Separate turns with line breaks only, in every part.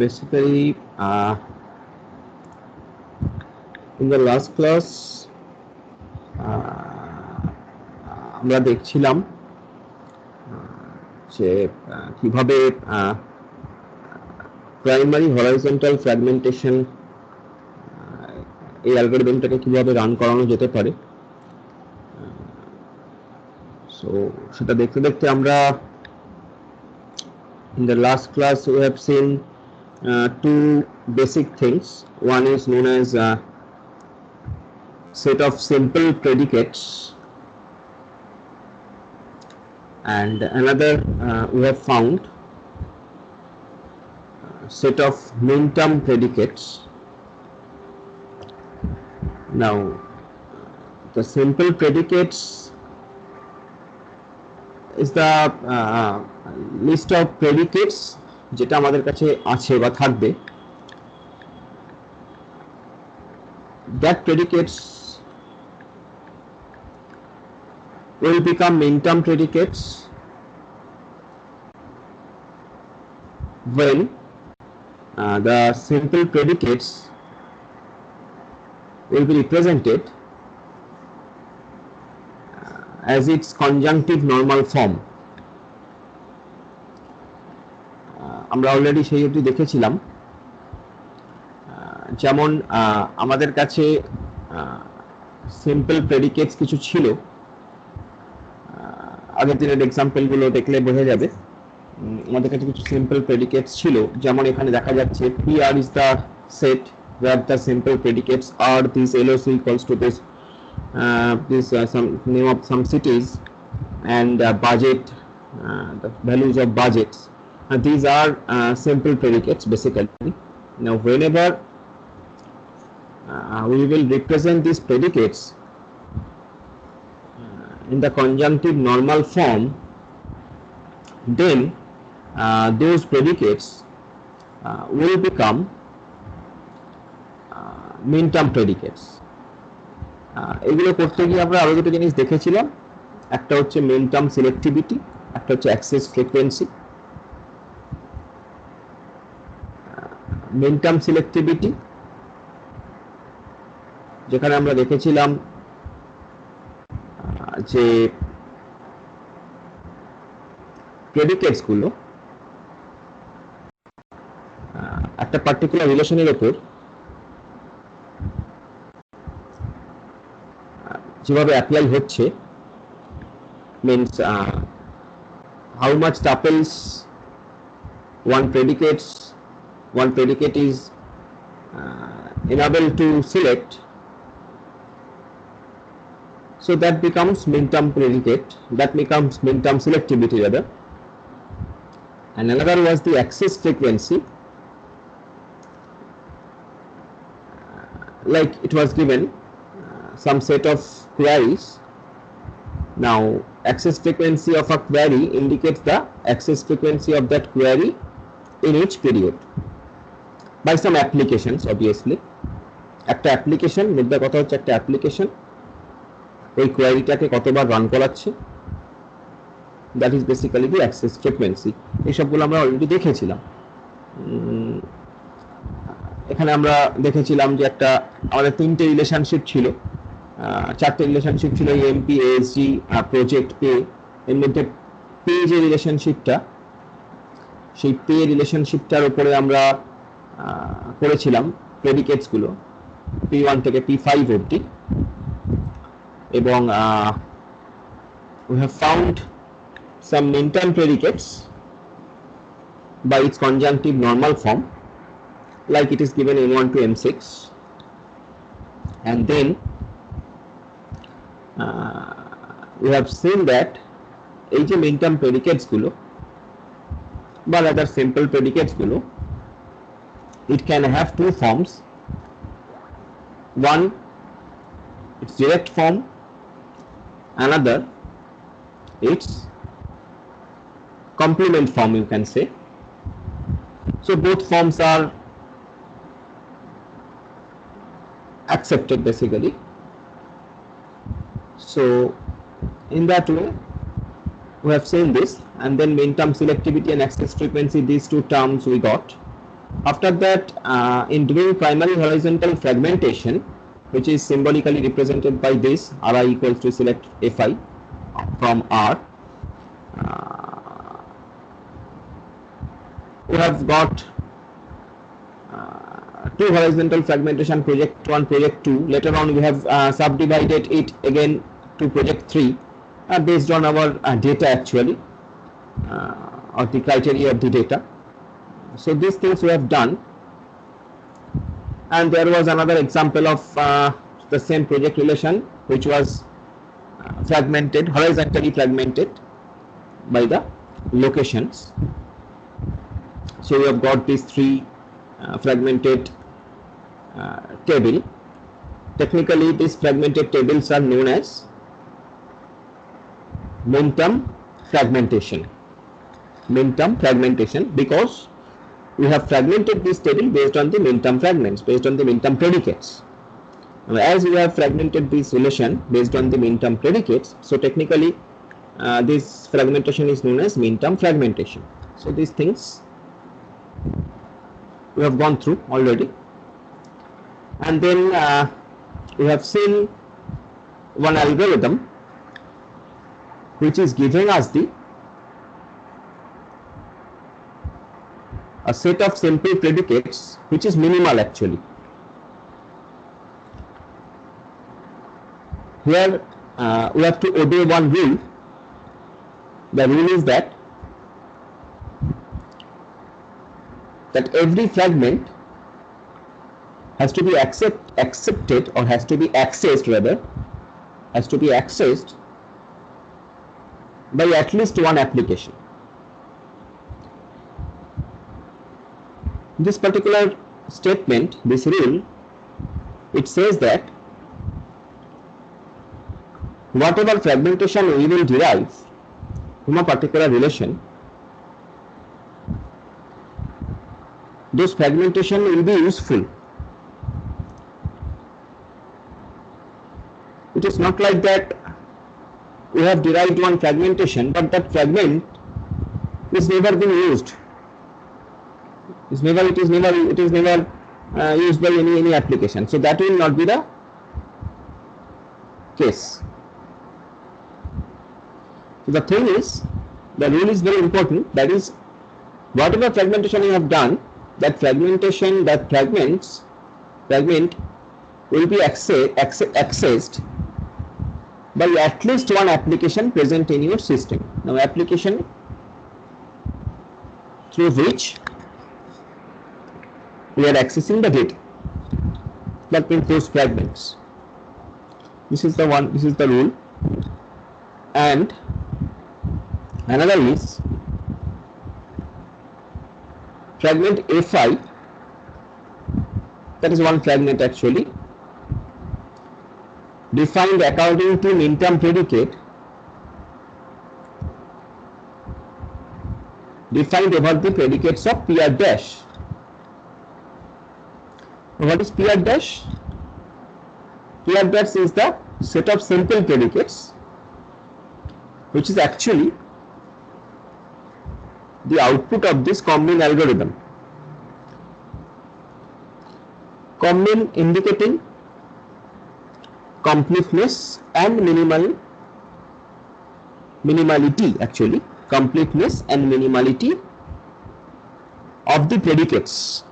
basically in the last class আমরা দেখছিলাম যে কিভাবে প্রাইমারি হরাইজন্টাল ফ্র্যাগমেন্টেশন এই অ্যালগরিদমটাকে কিভাবে রান করানো যেতে পারে। সো সেটা দেখতে দেখতে আমরা in the last class we have seen two basic things. One is known as set of simple predicates, and another we have found set of min-term predicates. Now the simple predicates is the list of predicates যেটা আমাদের কাছে আছে বা থাকবে, that predicates will become min-term predicates when the simple predicates will be represented as its conjunctive normal form. আমরা already সেই অবধি দেখেছিলাম, যেমন আমাদের কাছে সিম্পল প্রেডিকেটস কিছু ছিল, আগের দিনের এক্সাম্পলগুলো দেখলে বোঝা যাবে। আমাদের কাছে কিছু সিম্পল প্রেডিকেটস ছিল, যেমন এখানে দেখা যাচ্ছে PR is the set where the simple predicates are this LOC equals to this some name of some cities and budget, the values of budgets, and these are simple predicates basically. Now whenever we will represent these predicates in the conjunctive normal form, then those predicates will become min-term predicates. এগুলো করতে গিয়ে আমরা আরো দুটো জিনিস দেখেছিলাম, একটা হচ্ছে min-term selectivity, একটা হচ্ছে access frequency। min-term selectivity যেখানে আমরা দেখেছিলাম যে প্রেডিকেটস গুলো একটা পার্টিকুলার রিলেশনের উপর যেভাবে অ্যাপ্লাই হচ্ছে, means how much tuples one predicate is enabled to select, so that becomes min-term predicate, that becomes min-term selectivity rather. And another was the access frequency, like it was given some set of queries. Now access frequency of a query indicates the access frequency of that query in each period by some applications obviously. একটা application, মুদ্রা কথা হচ্ছে একটা application ওই কোয়ারিটাকে কতবার run করাচ্ছে, that is basically the access frequency. এইসবগুলো আমরা অলরেডি দেখেছিলাম। এখানে আমরা দেখেছিলাম যে একটা আমাদের তিনটে রিলেশনশিপ ছিল, চারটে রিলেশনশিপ ছিল, এমপি, এএসজি, প্রজেক্ট, পে। এর মধ্যে পে যে রিলেশনশিপটা, সেই পে রিলেশনশিপটার উপরে আমরা করেছিলাম প্রেডিকেটস গুলো P1 থেকে P5 অবধি, এবং we have found some min-term predicates by its conjunctive normal form, like it is given M1 to M6, and then we have seen that এই যে min-term predicates গুলো বা rather simple predicates গুলো, it can have two forms. One, its direct form, another its complement form, you can say. So both forms are accepted basically. So in that way we have seen this, and then min-term selectivity and access frequency, these two terms we got. After that, in doing primary horizontal fragmentation, which is symbolically represented by this Ri equals to select Fi from R, we have got two horizontal fragmentation, project 1, project 2. Later on we have subdivided it again to project 3 based on our data actually, or the criteria of the data. So these things we have done. And there was another example of the same project relation, which was fragmented, horizontally fragmented by the locations. So we have got these three fragmented table. Technically, these fragmented tables are known as min-term fragmentation. Min-term fragmentation, because we have fragmented this table based on the min-term fragments, based on the min-term predicates. Now, as we have fragmented this relation based on the min-term predicates, so technically this fragmentation is known as min-term fragmentation. So these things we have gone through already. And then we have seen one algorithm which is giving us a set of simple predicates which is minimal actually. Here we have to obey one rule. The rule is that every fragment has to be accepted, or has to be accessed rather, has to be accessed by at least one application. This particular statement, this rule, it says that whatever fragmentation we will derive from a particular relation, those fragmentation will be useful. It is not like that we have derived one fragmentation, but that fragment is never been used. It is never used by any application. So that will not be the case. So the thing is, the rule is very important. That is, whatever fragmentation you have done, that fragment will be accessed by at least one application present in your system. Now, application through which we are accessing the data, that means those fragments. This is the one, this is the rule. And another is fragment Fi, that is one fragment actually, defined according to min-term predicate, defined over the predicates of PR dash. What is PR dash? PR dash is the set of simple predicates which is actually the output of this COMMIN algorithm. COMMIN indicating completeness and minimality actually, completeness and minimality of the predicates.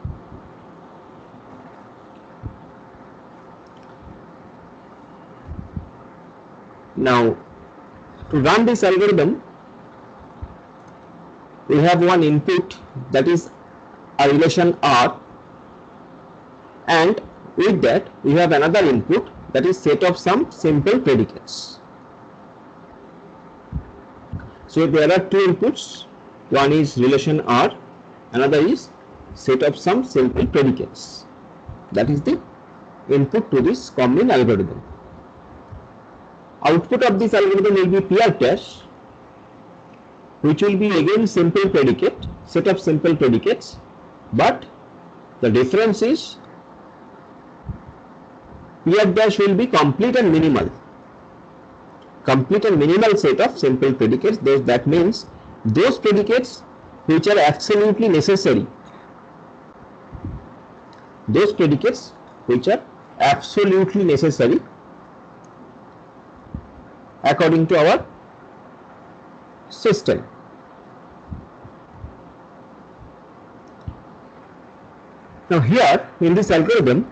Now, to run this algorithm, we have one input, that is a relation R, and with that we have another input, that is set of some simple predicates. So there are two inputs, one is relation R, another is set of some simple predicates. That is the input to this COMMIN algorithm. Output of this algorithm will be PR dash, which will be again simple predicate, set of simple predicates, but the difference is PR dash will be complete and minimal. Complete and minimal set of simple predicates. That means those predicates which are absolutely necessary those predicates which are absolutely necessary according to our system. Now here in this algorithm,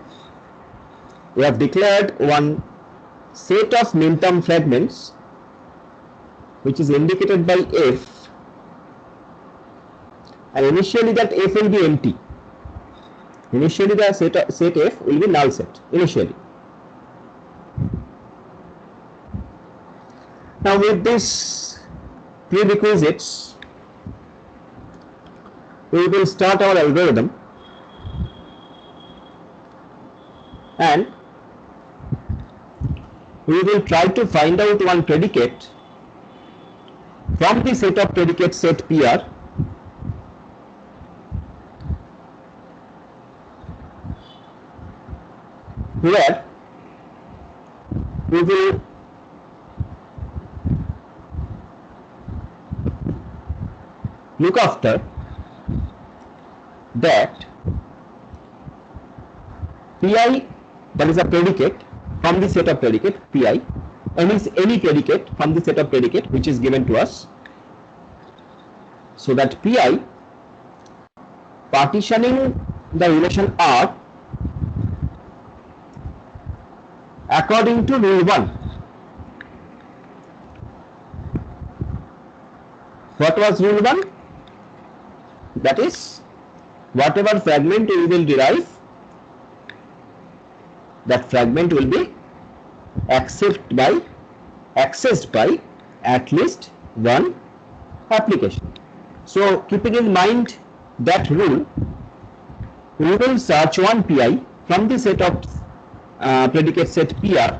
we have declared one set of min-term fragments which is indicated by F, and initially that F will be empty. Initially the set F will be null set initially. Now with this prerequisites, we will start our algorithm, and we will try to find out one predicate from the set of predicates set PR where we will look after that Pi, that is a predicate from the set of predicate Pi, any predicate from the set of predicate which is given to us, so that Pi partitioning the relation R according to rule 1. What was rule 1? That is, whatever fragment we will derive, that fragment will be accessed by at least one application. So keeping in mind that rule, we will search one Pi from the set of predicate set PR,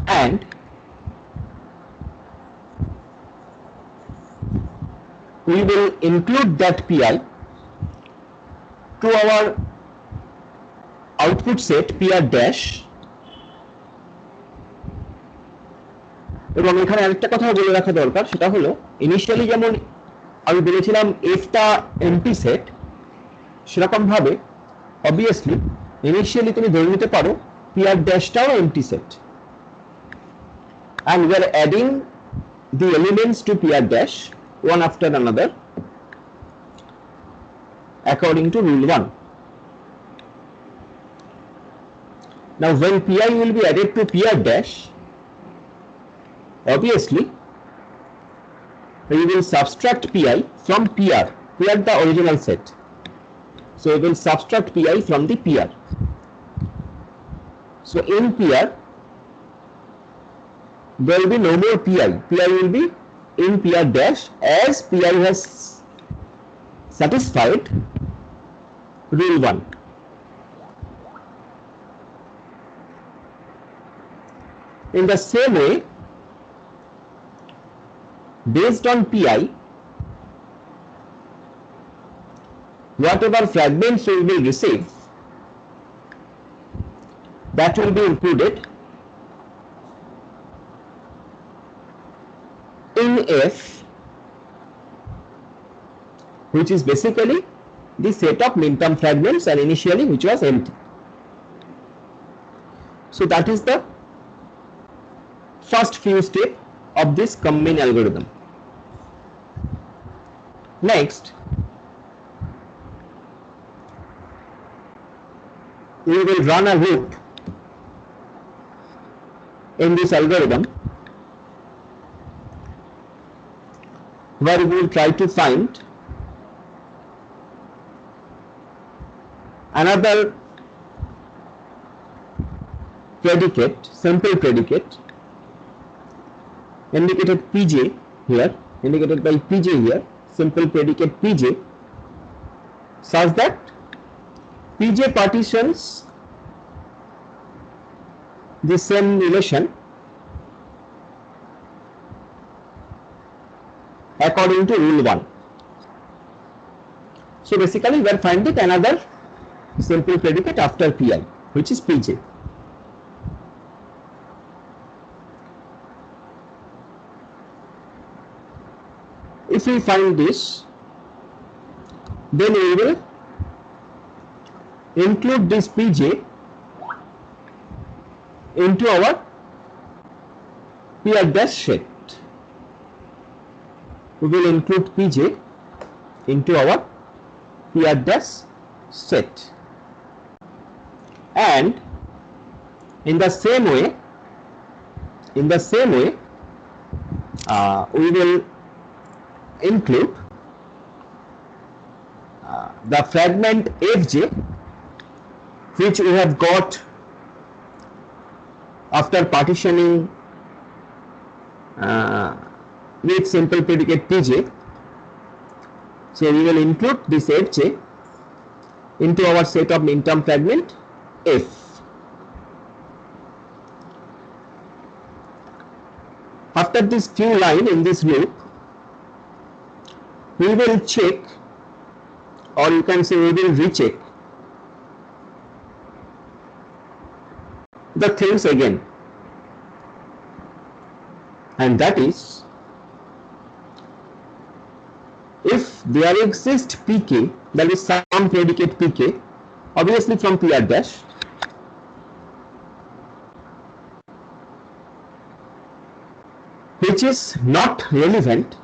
and we will include that Pi to our output set PR dash. এবং এখানে আরেকটা কথা বলে রাখা দরকার, সেটা হলো initially যেমন আমি বলেছিলাম এফটা এমটি সেট, সেরকম ভাবে অবভিয়াসলি ইনিশিয়ালি তুমি ধরে নিতে পারো PR ড্যাশটাও empty set, and we are adding the elements to PR dash one after another according to rule 1. Now when Pi will be added to PR dash, obviously we will subtract Pi from PR the original set. So we will subtract Pi from the PR. So in PR there will be no more Pi. Pi will be in PR dash as Pi has satisfied rule 1. In the same way, based on Pi, whatever fragments we will receive, that will be included in F, which is basically the set of min-term fragments and initially which was empty. So that is the first few steps of this combine algorithm. Next, we will run a loop in this algorithm where we will try to find another predicate, simple predicate indicated Pj here, indicated by Pj here, simple predicate Pj, such that Pj partitions the same relation according to rule 1. So basically we are finding another simple predicate after Pi, which is Pj. If we find this, then we will include this Pj into our PR dash set. We will include Pj into our PR dash set, and in the same way we will include the fragment Fj, which we have got after partitioning with simple predicate Pj. So we will include this Fj into our set of min-term fragment F. After this few line in this loop, we will check, or you can say we will recheck the things again, and that is, if there exists Pk, that is some predicate Pk, obviously from PR dash, which is not relevant,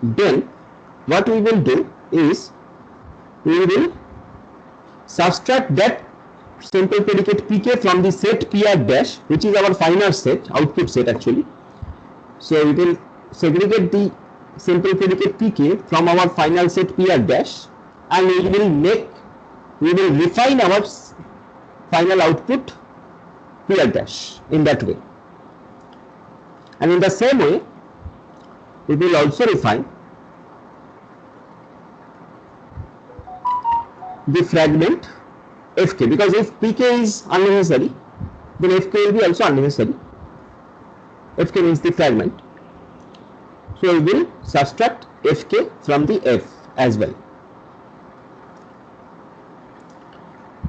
then what we will do is we will subtract that simple predicate Pk from the set PR dash, which is our final set, output set actually. So we will segregate the simple predicate Pk from our final set PR dash, and we will refine our final output PR dash in that way. And in the same way, we will also refine the fragment Fk, because if Pk is unnecessary, then Fk will be also unnecessary. Fk means the fragment. So we will subtract Fk from the F as well.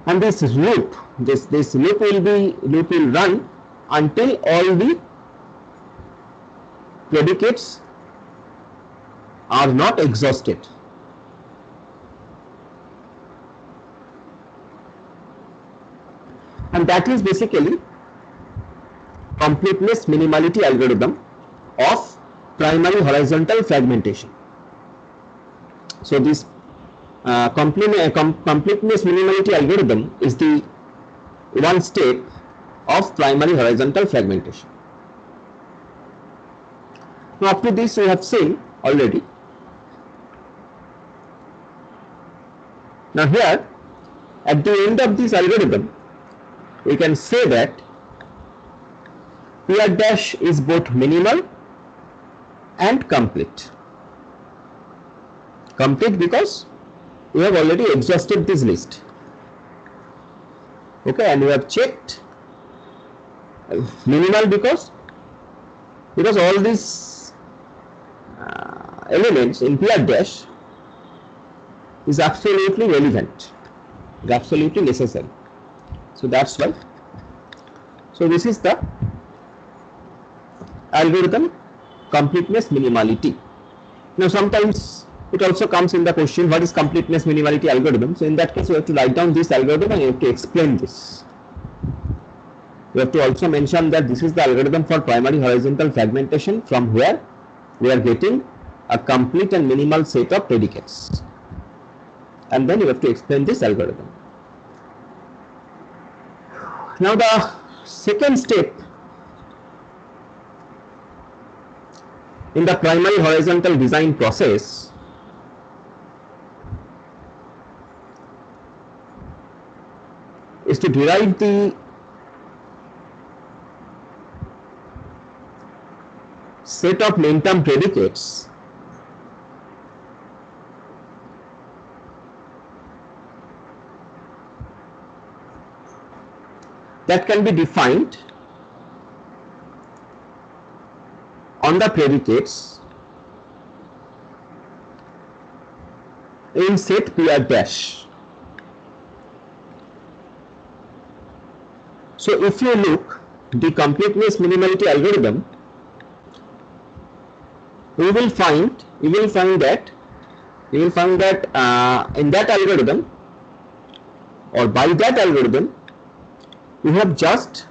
And this loop will run until all the predicates are not exhausted. And that is basically completeness minimality algorithm of primary horizontal fragmentation. So this completeness minimality algorithm is the one step of primary horizontal fragmentation. Now up to this we have seen already. Now here at the end of this algorithm, we can say that PR dash is both minimal and complete. Complete because we have already exhausted this list. Okay, and we have checked. Minimal because all these elements in PR dash is absolutely relevant, is absolutely necessary. So that's why. So this is the algorithm completeness minimality. Now sometimes it also comes in the question, what is completeness minimality algorithm? So in that case, you have to write down this algorithm and you have to explain this. You have to also mention that this is the algorithm for primary horizontal fragmentation, from where we are getting a complete and minimal set of predicates. And then you have to explain this algorithm. Now the second step in the primary horizontal design process is to derive the set of min-term predicates that can be defined on the predicates in set PR dash. So if you look, the completeness minimality algorithm you will find that in that algorithm, or by that algorithm, you have just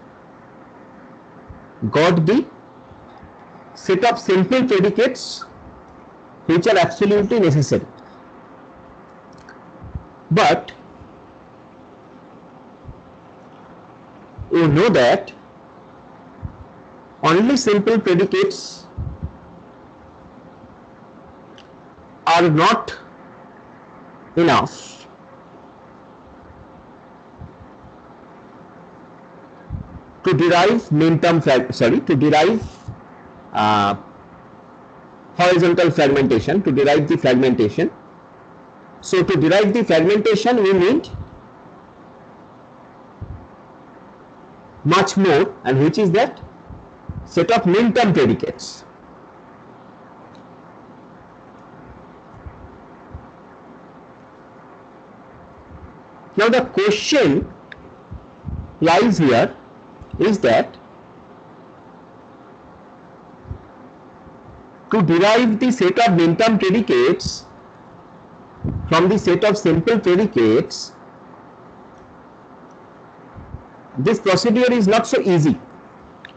got the set of simple predicates which are absolutely necessary. But you know that only simple predicates are not enough to derive horizontal fragmentation, to derive the fragmentation. So to derive the fragmentation, we need much more, and which is that set of min-term predicates. Now the question lies here is that to derive the set of min-term predicates from the set of simple predicates, this procedure is not so easy.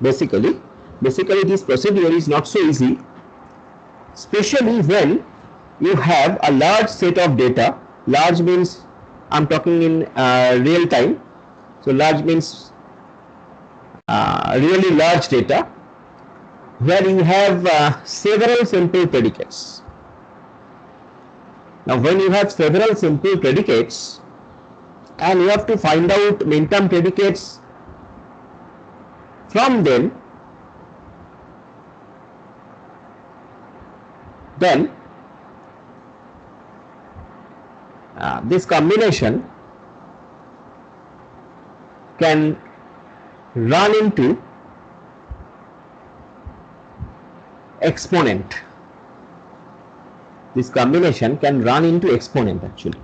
Basically this procedure is not so easy, especially when you have a large set of data. Large means I'm talking in real time. So large means really large data, where you have several simple predicates. Now when you have several simple predicates and you have to find out min-term predicates from them, then this combination can run into exponent. This combination can run into exponent actually.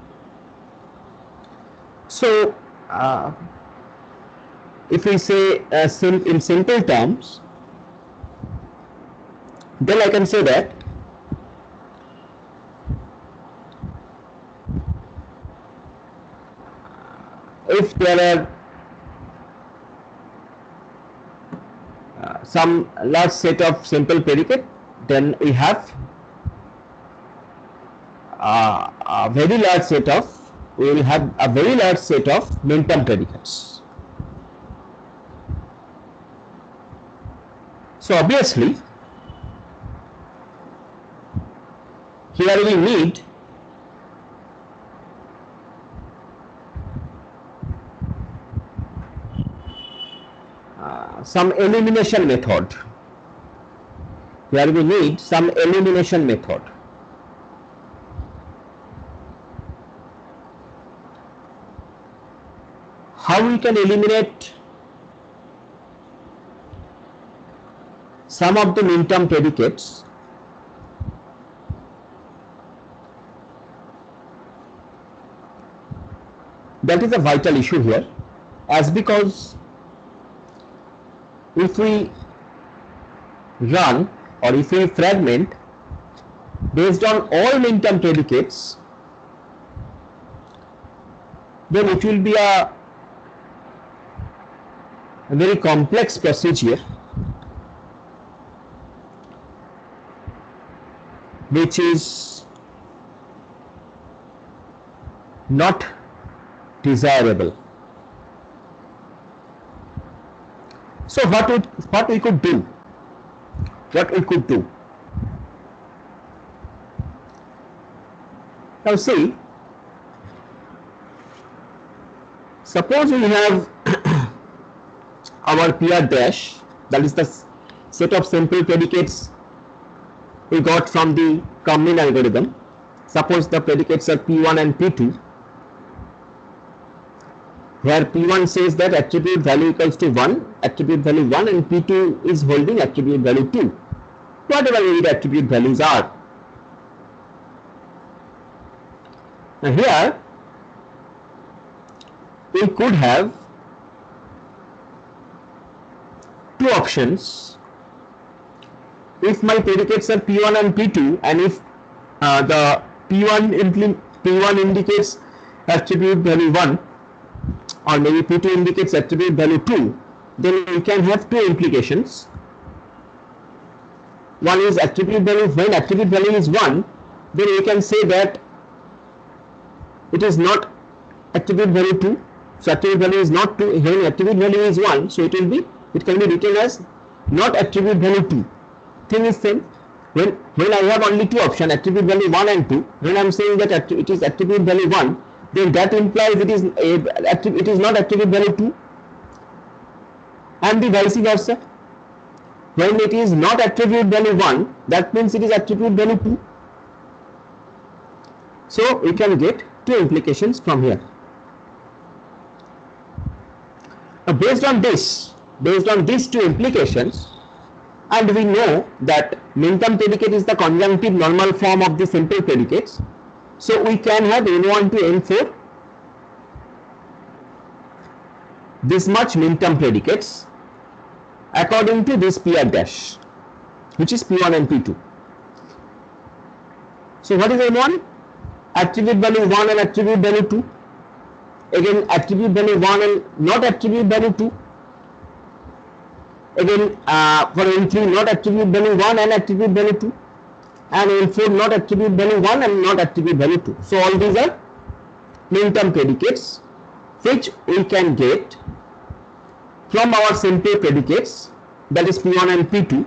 So if we say in simple terms, then I can say that if there are some large set of simple predicate, then we have a very large set of min-term predicates. So obviously here we need some elimination method. Here we need some elimination method. How we can eliminate some of the min-term predicates? That is a vital issue here, as because if we run or if we fragment based on all min-term predicates, then it will be a very complex procedure which is not desirable. So what we could do? Now see, suppose we have our PR dash, that is the set of simple predicates we got from the Cumming algorithm. Suppose the predicates are P1 and P2, where P1 says that attribute value equals to 1, attribute value 1, and P2 is holding attribute value 2, whatever the attribute values are. Now here we could have two options if my predicates are P1 and P2, and if the P1 indicates attribute value 1, or maybe P2 indicates attribute value 2, then we can have two implications. One is attribute value. When attribute value is 1, then we can say that it is not attribute value 2. So attribute value is not 2. When attribute value is 1, so it can be written as not attribute value 2. Thing is same. When I have only two options, attribute value 1 and 2, when I am saying that it is attribute value 1, then that implies it is not attribute value 2, and the vice versa. When it is not attribute value 1, that means it is attribute value 2. So we can get two implications from here. Now based on these two implications, and we know that min-term predicate is the conjunctive normal form of the simple predicates, so we can have n1 to n4 this much min-term predicates according to this PR dash, which is P1 and P2. So what is n1? Attribute value 1 and attribute value 2. Again attribute value 1 and not attribute value 2. Again for n3 not attribute value 1 and attribute value 2, and n4 not attribute value 1 and not attribute value 2. So all these are min-term predicates which we can get from our simple predicates, that is P1 and P2.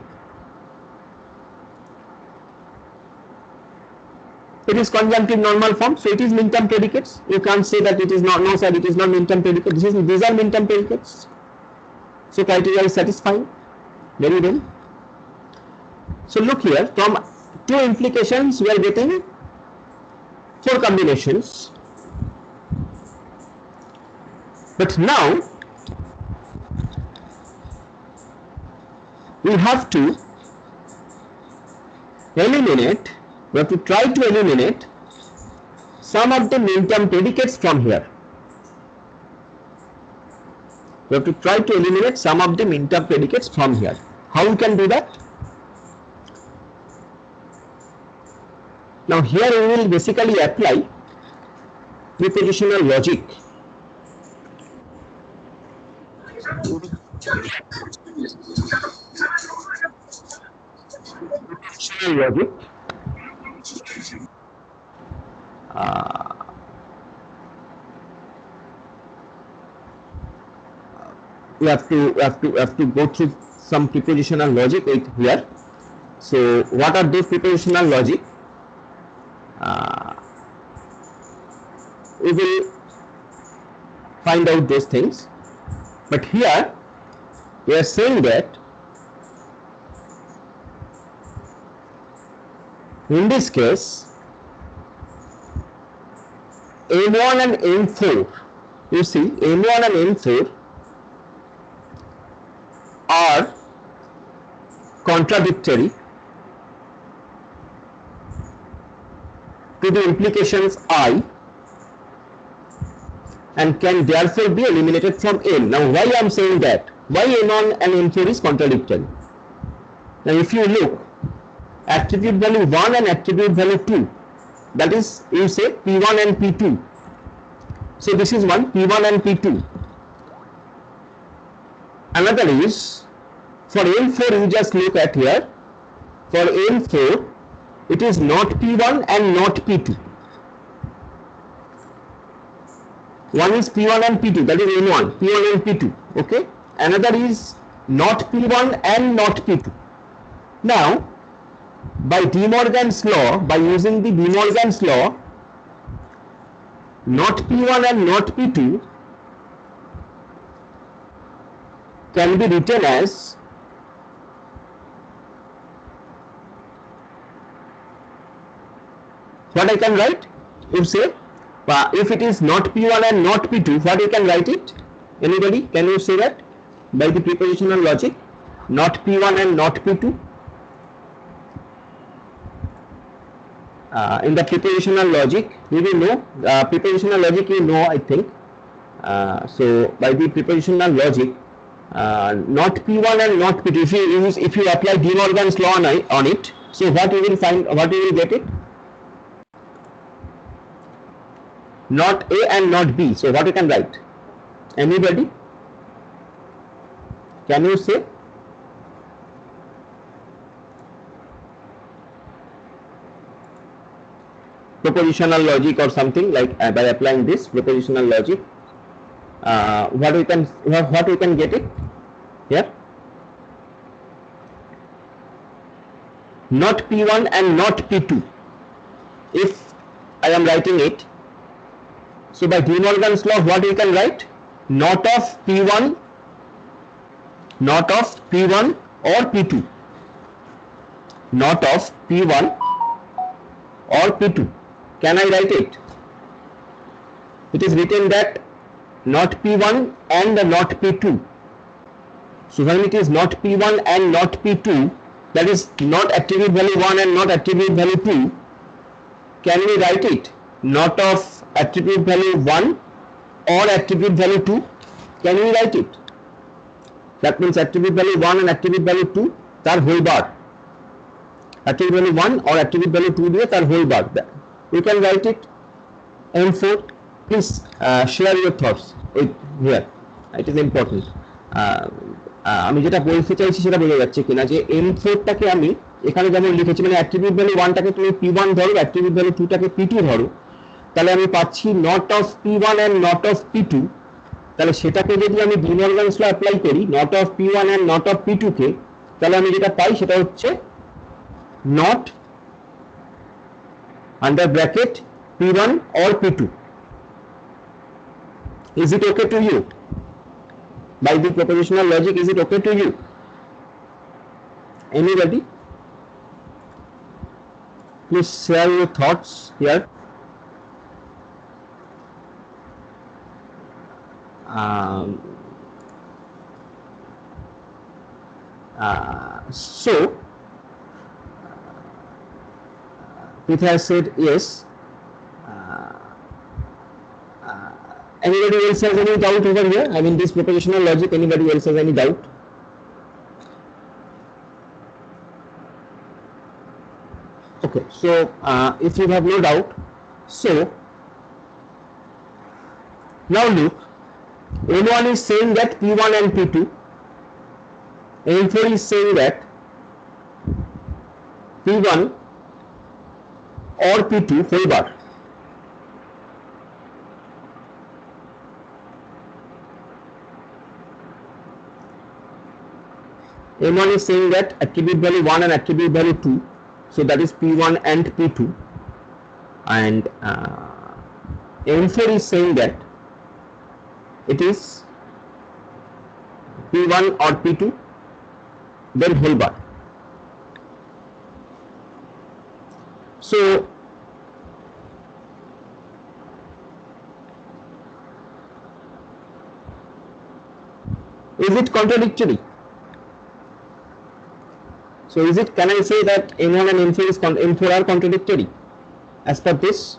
It is conjunctive normal form, so it is min-term predicates. You can't say that it is not. No sir, it is not min-term predicate. These are min-term predicates. So criteria is satisfying. Very well. So look here, from two implications we are getting four combinations. But now we have to eliminate, we have to try to eliminate some of the min-term predicates from here. We have to try to eliminate some of the min-term predicates from here. How we can do that? Now here we will basically apply prepositional logic. Prepositional logic. We have to go through some prepositional logic with here. So what are those prepositional logic? We will find out those things. But here we are saying that in this case M1 and M4, you see M1 and M4 are contradictory to the implications I, and can therefore be eliminated from M. Now why I am saying that? Why M1 and M4 is contradictory? Now if you look, attribute value 1 and attribute value 2, that is, you say P1 and P2. So this is one, P1 and P2. Another is, for M4 you just look at here, for M4 it is not P1 and not P2. One is P1 and P2, that is M1, P1 and P2, okay. Another is not P1 and not P2. Now, by De Morgan's law, by using the De Morgan's law, not P1 and not P2 can be written as what I can write? You say, if it is not P1 and not P2, what you can write it? Anybody? Can you say that? By the prepositional logic, not P1 and not P2. In the prepositional logic, we will know, prepositional logic you know, I think. So by the prepositional logic, not P1 and not P2. If you apply De Morgan's law on it, so what you will find, what you will get it? Not A and not B. So what you can write? Anybody? Can you say? Propositional logic or something like by applying this propositional logic. What we can get it here? Not P1 and not P2. If I am writing it, so by De Morgan's law, what we can write? Not of P1, not of P1 or P2. Not of P1 or P2. Can I write it? It is written that not P1 and not P2. So when it is not P1 and not P2, that is not attribute value 1 and not attribute value 2, can we write it? Not of attribute value 1 or attribute value 2. Can we write it? That means attribute value 1 and attribute value 2, tar whole bar. Attribute value 1 or attribute value 2 diye tar whole bar. We can write it. M4. Please share your thoughts here. It is important. আমি যেটা বলতে চাইছি সেটা বোঝা যাচ্ছে কিনা যে M4 টাকে আমি এখানে যেমন লিখেছি মানে অ্যাট্রিবিউট ভ্যালু 1 টাকে তুমি P1 ধরো, অ্যাট্রিবিউট ভ্যালু 2 টাকে P2 ধরো, তাহলে আমি পাচ্ছি not of P1 and not of P2। তাহলে সেটাকে যদি আমি ডি মর্গানস ল অ্যাপ্লাই করি not of P1 and not of P2 কে, তাহলে আমি যেটা পাই সেটা হচ্ছে not under bracket P1 or P2। Is it okay to you? By the propositional logic, is it okay to you? Anybody? Please share your thoughts here. So Peter has said yes. Anybody else has any doubt over here? I mean this propositional logic, anybody else has any doubt? Okay, so if you have no doubt, so now look, M1 is saying that P1 and P2, M4 is saying that P1 or P2 whole bar. M1 is saying that attribute value 1 and attribute value 2, so that is P1 and P2, and M4 is saying that it is P1 or P2 then whole bar. So is it contradictory? So is it, can I say that M1 and M4 are contradictory as per this?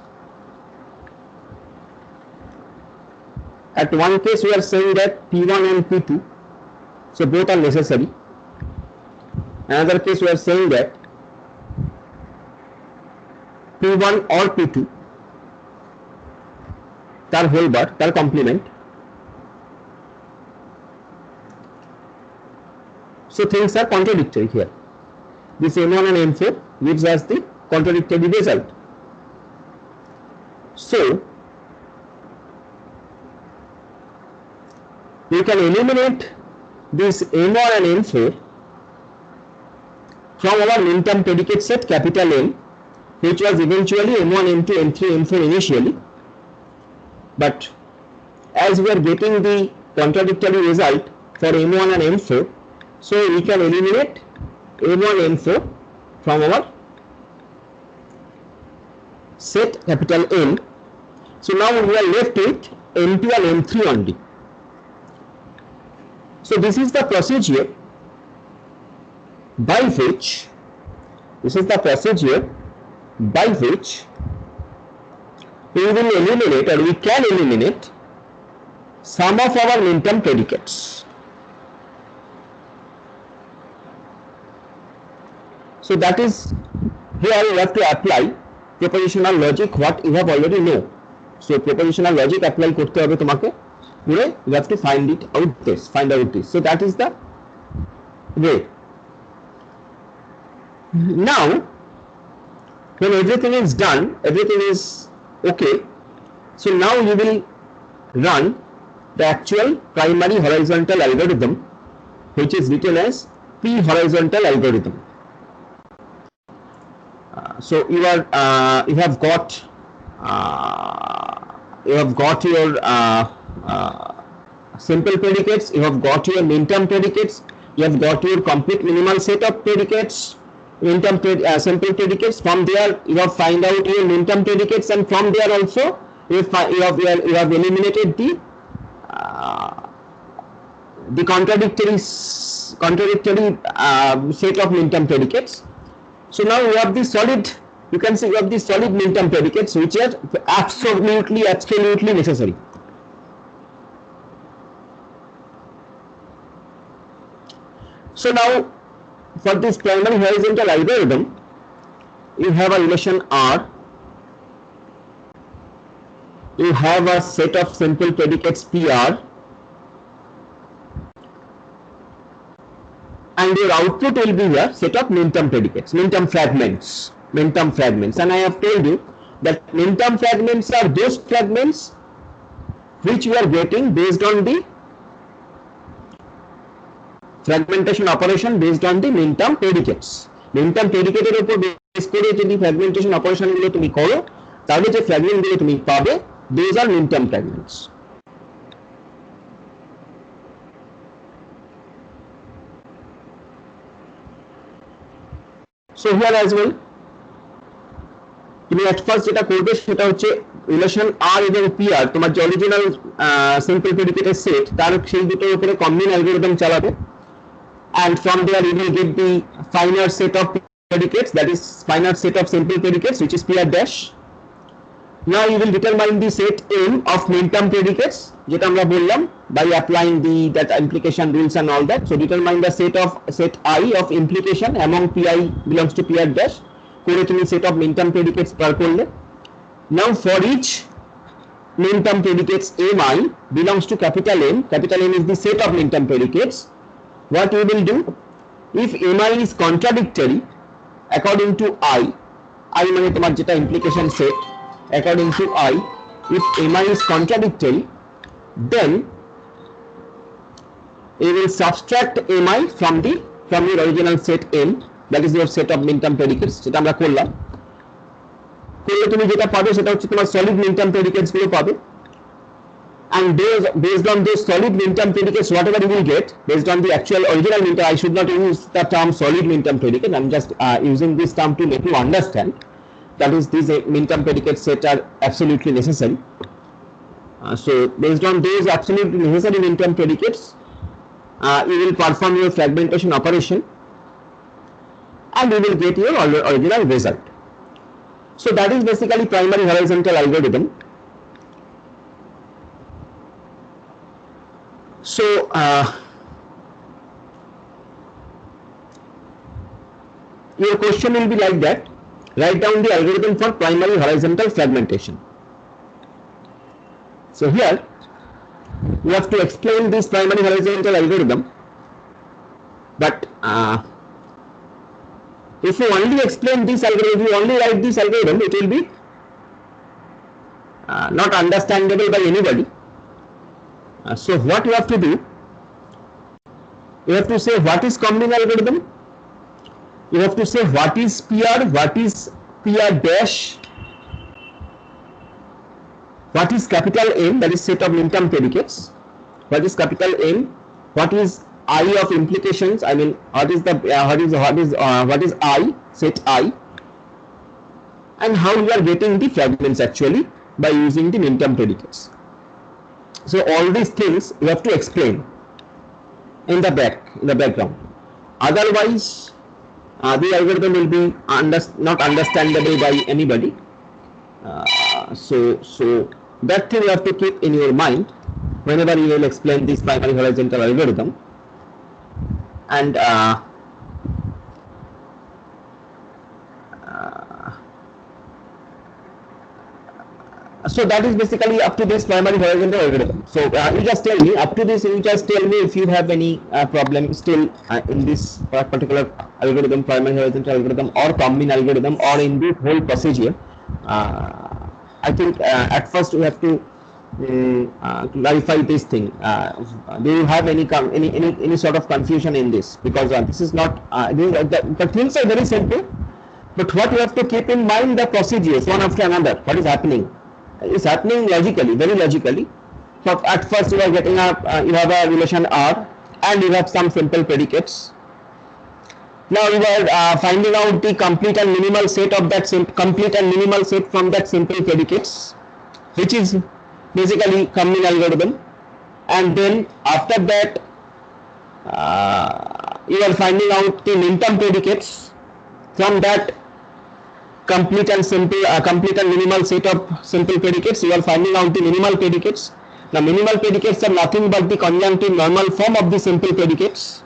At one case we are saying that P1 and P2, so both are necessary. Another case we are saying that P1 or P2 tar whole bar, tar complement. So things are contradictory here. This M1 and M4 gives us the contradictory result. So we can eliminate this M1 and M4 from our min-term predicate set capital M, which was eventually M1, M2, M3, M4 initially, but as we are getting the contradictory result for M1 and M4, so we can eliminate M1, M4 from our set capital M. So now we are left with M2 and M3 only. So this is the procedure by which we will eliminate, or we can eliminate, some of our min-term predicates. So that is here you have to apply propositional logic what you have already know. So propositional logic apply করতে হবে তোমাকে পুরো, you have to find out this. So that is the way. Now when everything is done, everything is okay, so now you will run the actual primary horizontal algorithm, which is written as p-horizontal algorithm. So you have got your simple predicates, you have got your min-term predicates, you have got your complete minimal set of predicates, min-term simple predicates. From there you have find out your min-term predicates, and from there also you have eliminated the contradictory set of min-term predicates. So now you have the solid, you can say you have the solid min-term predicates which are absolutely necessary. So now for this primary horizontal algorithm, you have a relation R, you have a set of simple predicates PR, and your output will be a set of min-term predicates, min-term fragments. And I have told you that min-term fragments are those fragments which you are getting based on the fragmentation operation based on the min-term predicates. min-term predicated উপর base করে যদি fragmentation operation গুলো তুমি করো, তাহলে যে fragment গুলো তুমি পাবে, those are min-term fragments. So here as well, তুমি at first যেটা করবে সেটা হচ্ছে রিলেশন R এবং PR, তোমার যে অরিজিনাল সিম্পল প্রেডিকেটের সেট তার সেই দুটোর উপরে কম্বিন অ্যালগরিদম চালাবে, and from there you will get the finer set of predicates, that is finer set of simple predicates which is PR dash. Now you will determine the set M of min-term predicates যেটা আমরা বললাম by applying that implication rules and all that. So determine the set I of implication among Pi belongs to PR dash করে তুমি set of min-term predicates বার করলে. Now for each min-term predicates Mi belongs to capital M is the set of min-term predicates. What you will do, if Mi is contradictory according to I মানে তোমার যেটা implication set, according to I, if Mi is contradictory, then you will subtract Mi from your original set M, that is your set of min-term predicates যেটা আমরা করলাম। করলে তুমি যেটা পাবে সেটা হচ্ছে তোমার solid min-term predicates গুলো পাবে, and based on those solid min-term predicates, whatever you will get based on the actual original min-term, I should not use the term solid min-term predicate, I'm just using this term to make you understand. That is, these min-term predicate set are absolutely necessary. So based on those absolutely necessary min-term predicates, you will perform your fragmentation operation and you will get your original result. So that is basically primary horizontal algorithm. So your question will be like that. Write down the algorithm for primary horizontal fragmentation. So here you have to explain this primary horizontal algorithm, but if you only explain this algorithm, if you only write this algorithm, it will be not understandable by anybody. So what you have to do, you have to say what is combined algorithm, you have to say what is PR, what is PR dash, what is capital M, that is set of min-term predicates, what is capital M, what is I of implications, I mean what is I, set I, and how you are getting the fragments actually by using the min-term predicates. So all these things you have to explain in the background. Otherwise, the algorithm will be not understandable by anybody. So that thing you have to keep in your mind whenever you will explain this primary horizontal algorithm. And So that is basically up to this primary horizontal algorithm. So you just tell me, up to this, you just tell me if you have any problem still in this particular algorithm, primary horizontal algorithm or combine algorithm, or in this whole procedure. I think at first we have to clarify this thing. Do you have any sort of confusion in this? Because this is not the things are very simple, but what you have to keep in mind, the procedures one after another. What is happening? Is happening logically, very logically. So at first you are getting a you have a relation R, and you have some simple predicates. Now you are finding out the complete and minimal set of that complete and minimal set from that simple predicates, which is basically combine algorithm. And then after that you are finding out the min-term predicates from that complete and simple complete and minimal set of simple predicates. You are finding out the minimal predicates. Now minimal predicates are nothing but the conjunctive normal form of the simple predicates.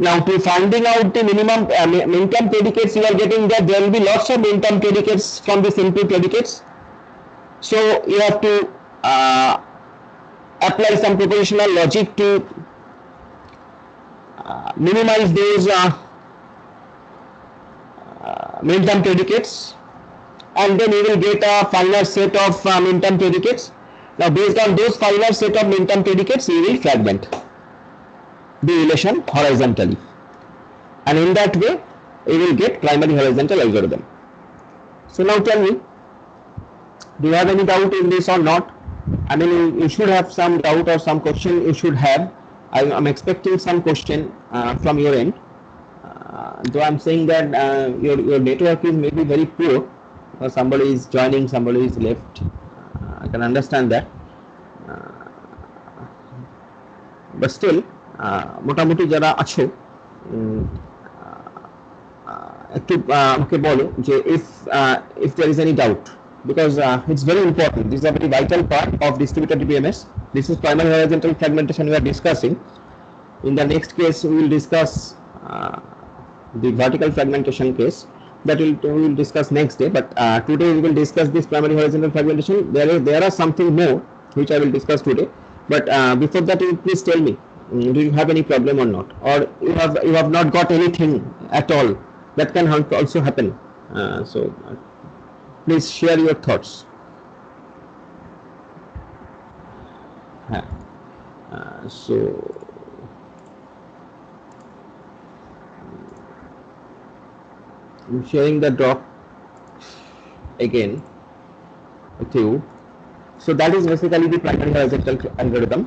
Now to finding out the minimum min-term predicates, you are getting that there will be lots of min-term predicates from the simple predicates. So you have to apply some propositional logic to minimize those min-term predicates, and then you will get a final set of min-term predicates. Now based on those final set of min-term predicates, you will fragment the relation horizontally, and in that way you will get primary horizontal algorithm. So now tell me, do you have any doubt in this or not? I mean, you should have some doubt or some question you should have. I am expecting some question from your end. Though I am saying that your network is maybe very poor, or somebody is joining, somebody is left. I can understand that, but still মোটামুটি যারা আছো একটু আমাকে বলো যে if there is any doubt, because it's very important. This is a very vital part of distributed DBMS. This is primary horizontal fragmentation we are discussing. In the next case we will discuss the vertical fragmentation case, that we will discuss next day, but today we will discuss this primary horizontal fragmentation. There are something more which I will discuss today, but before that you please tell me, do you have any problem or not, or you have not got anything at all? That can also happen. So please share your thoughts. So I'm sharing the doc again with you. So that is basically the primary horizontal algorithm.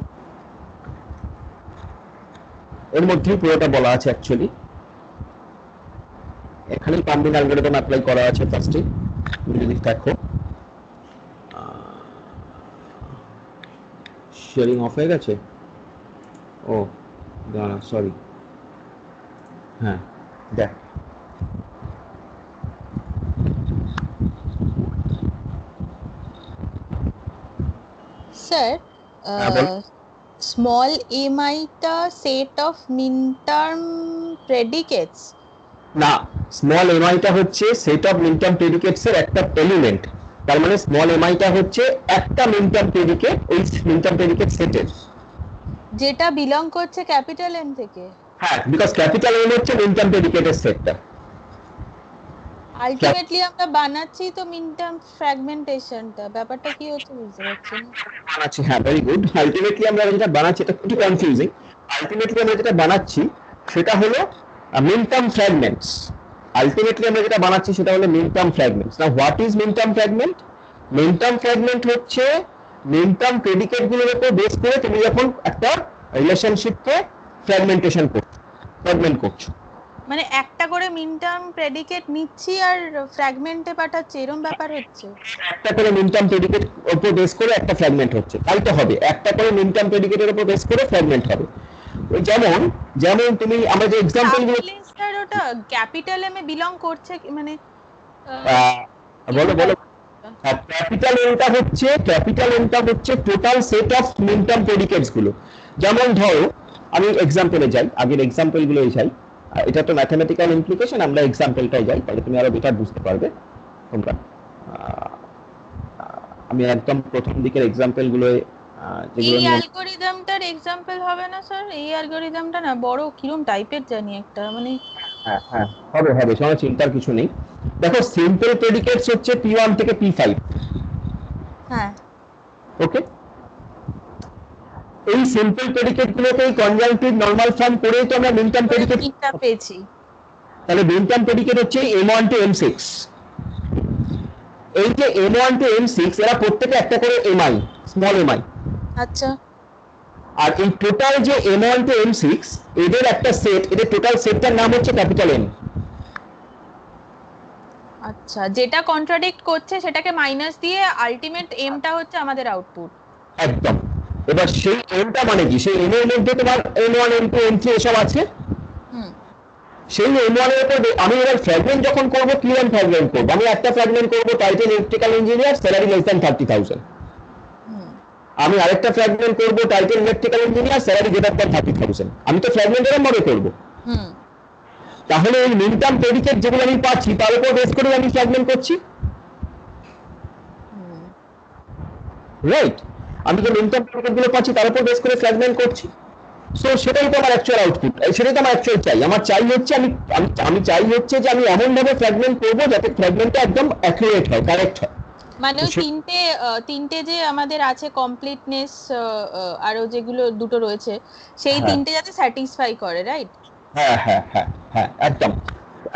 এর মধ্যেই পুরোটা বলা আছে actually. এখানে combine algorithm apply করা আছে ফার্স্টে, যদি দেখো শেয়ারিং অফ হয়ে গেছে। ও দাঁড়া, সরি, হ্যাঁ দেখ।
স্যার small mi টা set of min-term predicates?
না, স্মল mi টা হচ্ছে সেট অফ min-term predicates এর একটা এলিমেন্ট। তার মানে স্মল mi টা হচ্ছে একটা min-term predicate ওই min-term predicate সেটের,
যেটা বিলং করছে ক্যাপিটাল M থেকে।
হ্যাঁ, বিকজ ক্যাপিটাল M হচ্ছে min-term predicate এর সেটটা।
আলটিমেটলি আমরা বানাচ্ছি তো min-term fragmentationটা, ব্যাপারটা কি হচ্ছে বুঝতে পারছি না।
বানাচ্ছি, হ্যাঁ, ভেরি গুড। আলটিমেটলি আমরা যেটা বানাচ্ছি এটা একটু কনফিউজিং। আলটিমেটলি আমরা যেটা বানাচ্ছি সেটা হলো min-term fragments। আলটিমেটলি আমরা যেটা বানাচ্ছি সেটা হলো min-term fragments। Now what is min-term fragment? min-term fragment হচ্ছে min-term প্রেডিকেট গুলোর উপর বেস করে তুমি যখন একটা রিলেশনশিপকে ফ্র্যাগমেন্টেশন করছো, ফ্র্যাগমেন্ট করছো,
মানে একটা করে min-term প্রেডিকেট নিচ্ছি আর ফ্র্যাগমেন্টে পাঠাচ্ছি, এরকম ব্যাপার হচ্ছে।
একটা করে min-term প্রেডিকেট উপর বেস করে একটা ফ্র্যাগমেন্ট হচ্ছে, তাই তো হবে। একটা করে min-term প্রেডিকেটের উপর বেস করে ফ্র্যাগমেন্ট হবে। যেমন তুমি আমরা যে এক্সাম্পল গুলো,
স্যার ওটা ক্যাপিটাল এম এ বিলং করছে, মানে
বলো ক্যাপিটাল এমটা হচ্ছে টোটাল সেট অফ min-term প্রেডিকেটস গুলো। যেমন ধরো আমি এক্সাম্পলে যাই, আগের এক্সাম্পল গুলোই যাই, এটা তো ম্যাথমেটিক্যাল ইমপ্লিকেশন, আমরা এক্সাম্পলটাই যাই, তাহলে তুমি আরো বেটার বুঝতে পারবে তোমরা। আমি একদম প্রথম দিকের এক্সাম্পল গুলো যেগুলো
এই
নিয়ে
অ্যালগরিদমটার এক্সাম্পল হবে না স্যার? এই অ্যালগরিদমটা না বড় কিরম টাইপের জানি একটা, মানে
হ্যাঁ হ্যাঁ হবে হবে, সময় চিন্তার কিছু নেই। দেখো সিম্পল প্রেডিকেটস হচ্ছে P1 থেকে P5,
হ্যাঁ
ওকে? এই সিম্পল প্রেডিকেট গুলোকে কনজাংটিভ নরমাল ফর্ম করে তো আমরা মিন টার্ম প্রেডিকেট
তিনটা পেয়েছি।
তাহলে মিন টার্ম প্রেডিকেট হচ্ছে M1 to M6। এই যে M1 to M6 এরা প্রত্যেকে একটা করে mi, স্মল mi।
আচ্ছা
আর এই টোটাল যে M1 to M6 এদের একটা সেট, এদের টোটাল সেটটার নাম হচ্ছে ক্যাপিটাল M।
আচ্ছা, যেটা কন্ট্রাডিক্ট করছে সেটাকে মাইনাস দিয়ে আলটিমেট এমটা হচ্ছে আমাদের আউটপুট।
একদম। এবার সেই এমটা মানে কি, সেই এম এর মধ্যে তোমার M1 M2 M3 এসব আছে। সেই M1 এর উপর আমি এবার ফ্র্যাগমেন্ট যখন করব P1 ফ্র্যাগমেন্ট করব, আমি একটা ফ্র্যাগমেন্ট করব title electrical engineer, salary less than 30,000। আমি আরেকটা ফ্র্যাগমেন্ট করব title electrical engineer, salary greater than 30,000। আমি তো ফ্র্যাগমেন্ট এরকম ভাবে করব। তাহলে এই মিন টার্ম প্রেডিকেট যেগুলো আমি পাচ্ছি তার উপর বেস করে আমি ফ্র্যাগমেন্ট করছি, রাইট? আমি যে মিন টার্ম প্রেডিকেট গুলো পাচ্ছি তার উপর বেস করে ফ্র্যাগমেন্ট করছি। সো সেটাই তো আমার অ্যাকচুয়াল আউটপুট, সেটাই তো আমার অ্যাকচুয়াল চাই। আমার চাই হচ্ছে আমি চাই হচ্ছে যে আমি এমন ভাবে ফ্র্যাগমেন্ট করব যাতে ফ্র্যাগমেন্টটা একদম অ্যাকুরেট হয়, কারেক্ট হয়।
মানে ওই তিনটে যে আমাদের আছে কমপ্লিটনেস, আরো যেগুলো দুটো রয়েছে সেই তিনটে যাতে স্যাটিসফাই করে, রাইট?
হ্যাঁ হ্যাঁ হ্যাঁ হ্যাঁ একদম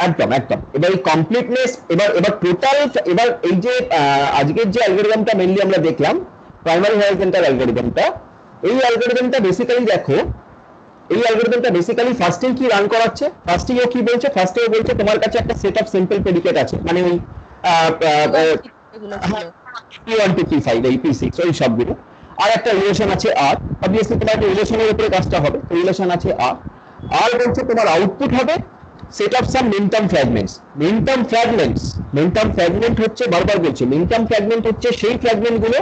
একদম একদম। এবার এই কমপ্লিটনেস, এবার টোটাল, এবার এই যে আজকের যে অ্যালগরিদমটা মেইনলি আমরা দেখলাম, প্রাইমারি হরাইজন্টাল অ্যালগরিদমটা, এই অ্যালগরিদমটা বেসিক্যালি দেখো, এই অ্যালগরিদমটা বেসিক্যালি ফার্স্টেই কি রান করাচ্ছে, ফার্স্টেই ও কি বলছে, ফার্স্টেই বলছে তোমার কাছে একটা সেট অফ সিম্পল প্রেডিকেট আছে, মানে ওই P1 to P5 এই P6 ওই সবগুলো, আর একটা রিলেশন আছে R। অবভিয়াসলি তোমার একটা রিলেশনের উপরে কাজটা হবে, রিলেশন আছে R। আর বলছে তোমার আউটপুট হবে set of some min term fragments. Mean term fragment হচ্ছে, বারবার বলছি, মিন টার্ম ফ্র্যাগমেন্ট হচ্ছে সেই ফ্র্যাগমেন্ট গুলো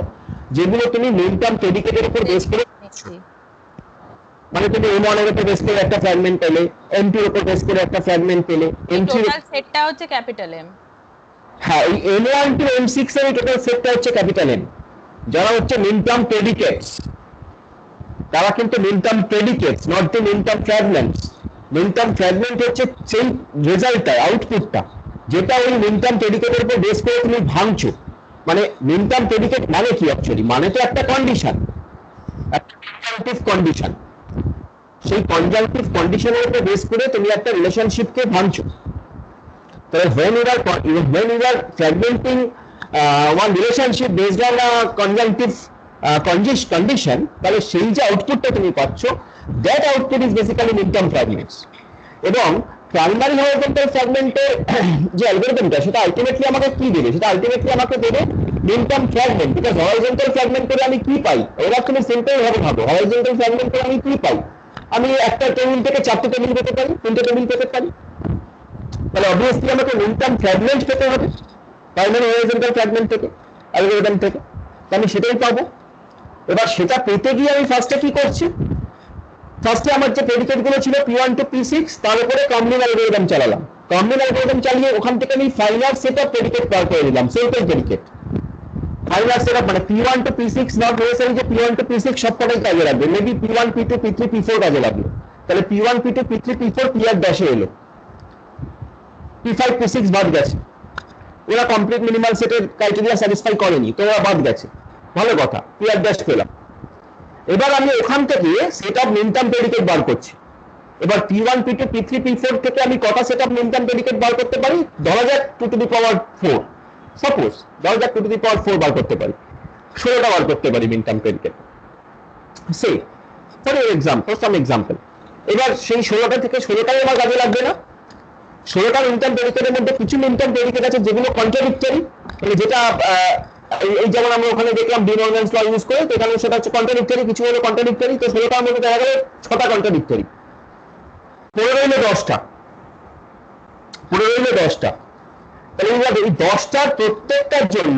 যেগুলো তুমি মিন টার্ম প্রেডিকেটের উপর বেস করে, মানে তুমি M1 এর উপর বেস করে একটা ফ্র্যাগমেন্ট পেলে, M2 এর উপর বেস করে একটা ফ্র্যাগমেন্ট পেলে, M3
টোটাল সেটটা হচ্ছে ক্যাপিটাল এম।
হ্যাঁ, এই M1 to M6 এর টোটাল সেটটা হচ্ছে ক্যাপিটাল M। যারা হচ্ছে মিন টার্ম প্রেডিকেটস, তারা কিন্তু minterm predicates, not the mean term fragments. Mean term fragment হচ্ছে সেই রেজাল্টটা, আউটপুটটা, যেটা ওই মিন টার্ম প্রেডিকেটের উপর বেস করে তুমি ভাঙছো। মানে মিন টার্ম প্রেডিকেট মানে কি অ্যাকচুয়ালি, মানে তো একটা কন্ডিশন, একটা কনজাংটিভ কন্ডিশন। সেই কনজাংটিভ কন্ডিশনের উপর বেস করে তুমি একটা রিলেশনশিপকে ভাঙছো। তাহলে when you are fragmenting one relationship based on a conjunctive condition, তাহলে সেই যে আউটপুটটা তুমি পাচ্ছ, that output is basically min term fragments। এবং প্রাইমারি হরাইজন্টাল ফ্র্যাগমেন্টের যে অ্যালগরিদমটা, সেটা আলটিমেটলি আমাকে কি দেবে, সেটা আলটিমেটলি আমাকে দেবে মিন term fragment. Because horizontal fragment করে আমি কি পাই, এবার তুমি সিম্পল ভাবে ভাবো, হরাইজন্টাল ফ্র্যাগমেন্ট করে আমি কি পাই? আমি একটা টেবিল থেকে 4টে টেবিল পেতে পারি, 3টে টেবিল পেতে পারি। তাহলে অবভিয়াসলি আমাকে মিন টার্ম ফ্র্যাগমেন্ট পেতে হবে প্রাইমারি হরাইজন্টাল ফ্র্যাগমেন্ট থেকে, অ্যালগরিদম থেকে। আমি সেটাই পাবো। এবার সেটা পেতে গিয়ে আমি ফার্স্টে কি করছি, ফার্স্টে আমার যে প্রেডিকেট গুলো ছিল P1 to P6, তার উপরে কমপ্লিট অ্যালগরিদম চালালাম। কমপ্লিট অ্যালগরিদম চালিয়ে ওখান থেকে আমি ফাইনাল সেট অফ প্রেডিকেট বার করে দিলাম, simple predicate. Final set of মানে P1 to P6 not necessary যে P1 to P6 সবকটাই কাজে লাগবে, maybe P1 P2 P3 P4 কাজে লাগবে। তাহলে P1 P2 P3 P4 P8 ড্যাশে এলো, P5 P6 বাদ গেছে, ওরা কমপ্লিট মিনিমাল সেটের ক্রাইটেরিয়া স্যাটিসফাই করেনি, তো ওরা বাদ গেছে, ভালো কথা, P8 ড্যাশ পেলাম। এবার আমি ওখান থেকে set of mean term predicate বার করছি। এবার P1 P2 P3 P4 থেকে আমি কটা set of mean term predicate বার করতে পারি? ধরা যাক 2 to the power 4, সাপোজ ধরা যাক 2 to the power 4 বার করতে পারি, 16টা বার করতে পারি মিন term predicate, say for example, some example. এবার সেই 16টা থেকে 16টাই আমার কাজে লাগবে না। 16টা মিন টার্ম প্রেডিকেটের মধ্যে কিছু মিন টার্ম প্রেডিকেট আছে যেগুলো কন্ট্রাডিক্টরি, মানে যেটা এই যেমন আমরা ওখানে দেখলাম ডি মর্গানস ল ইউজ করে, তো এখানে সেটা হচ্ছে কন্ট্রাডিক্টরি, কিছু হলো কন্ট্রাডিক্টরি। তো 16টার মধ্যে দেখা গেল 6টা কন্ট্রাডিক্টরি, পড়ে রইল 10টা, পড়ে রইল 10টা। তাহলে এই 10টার প্রত্যেকটার জন্য,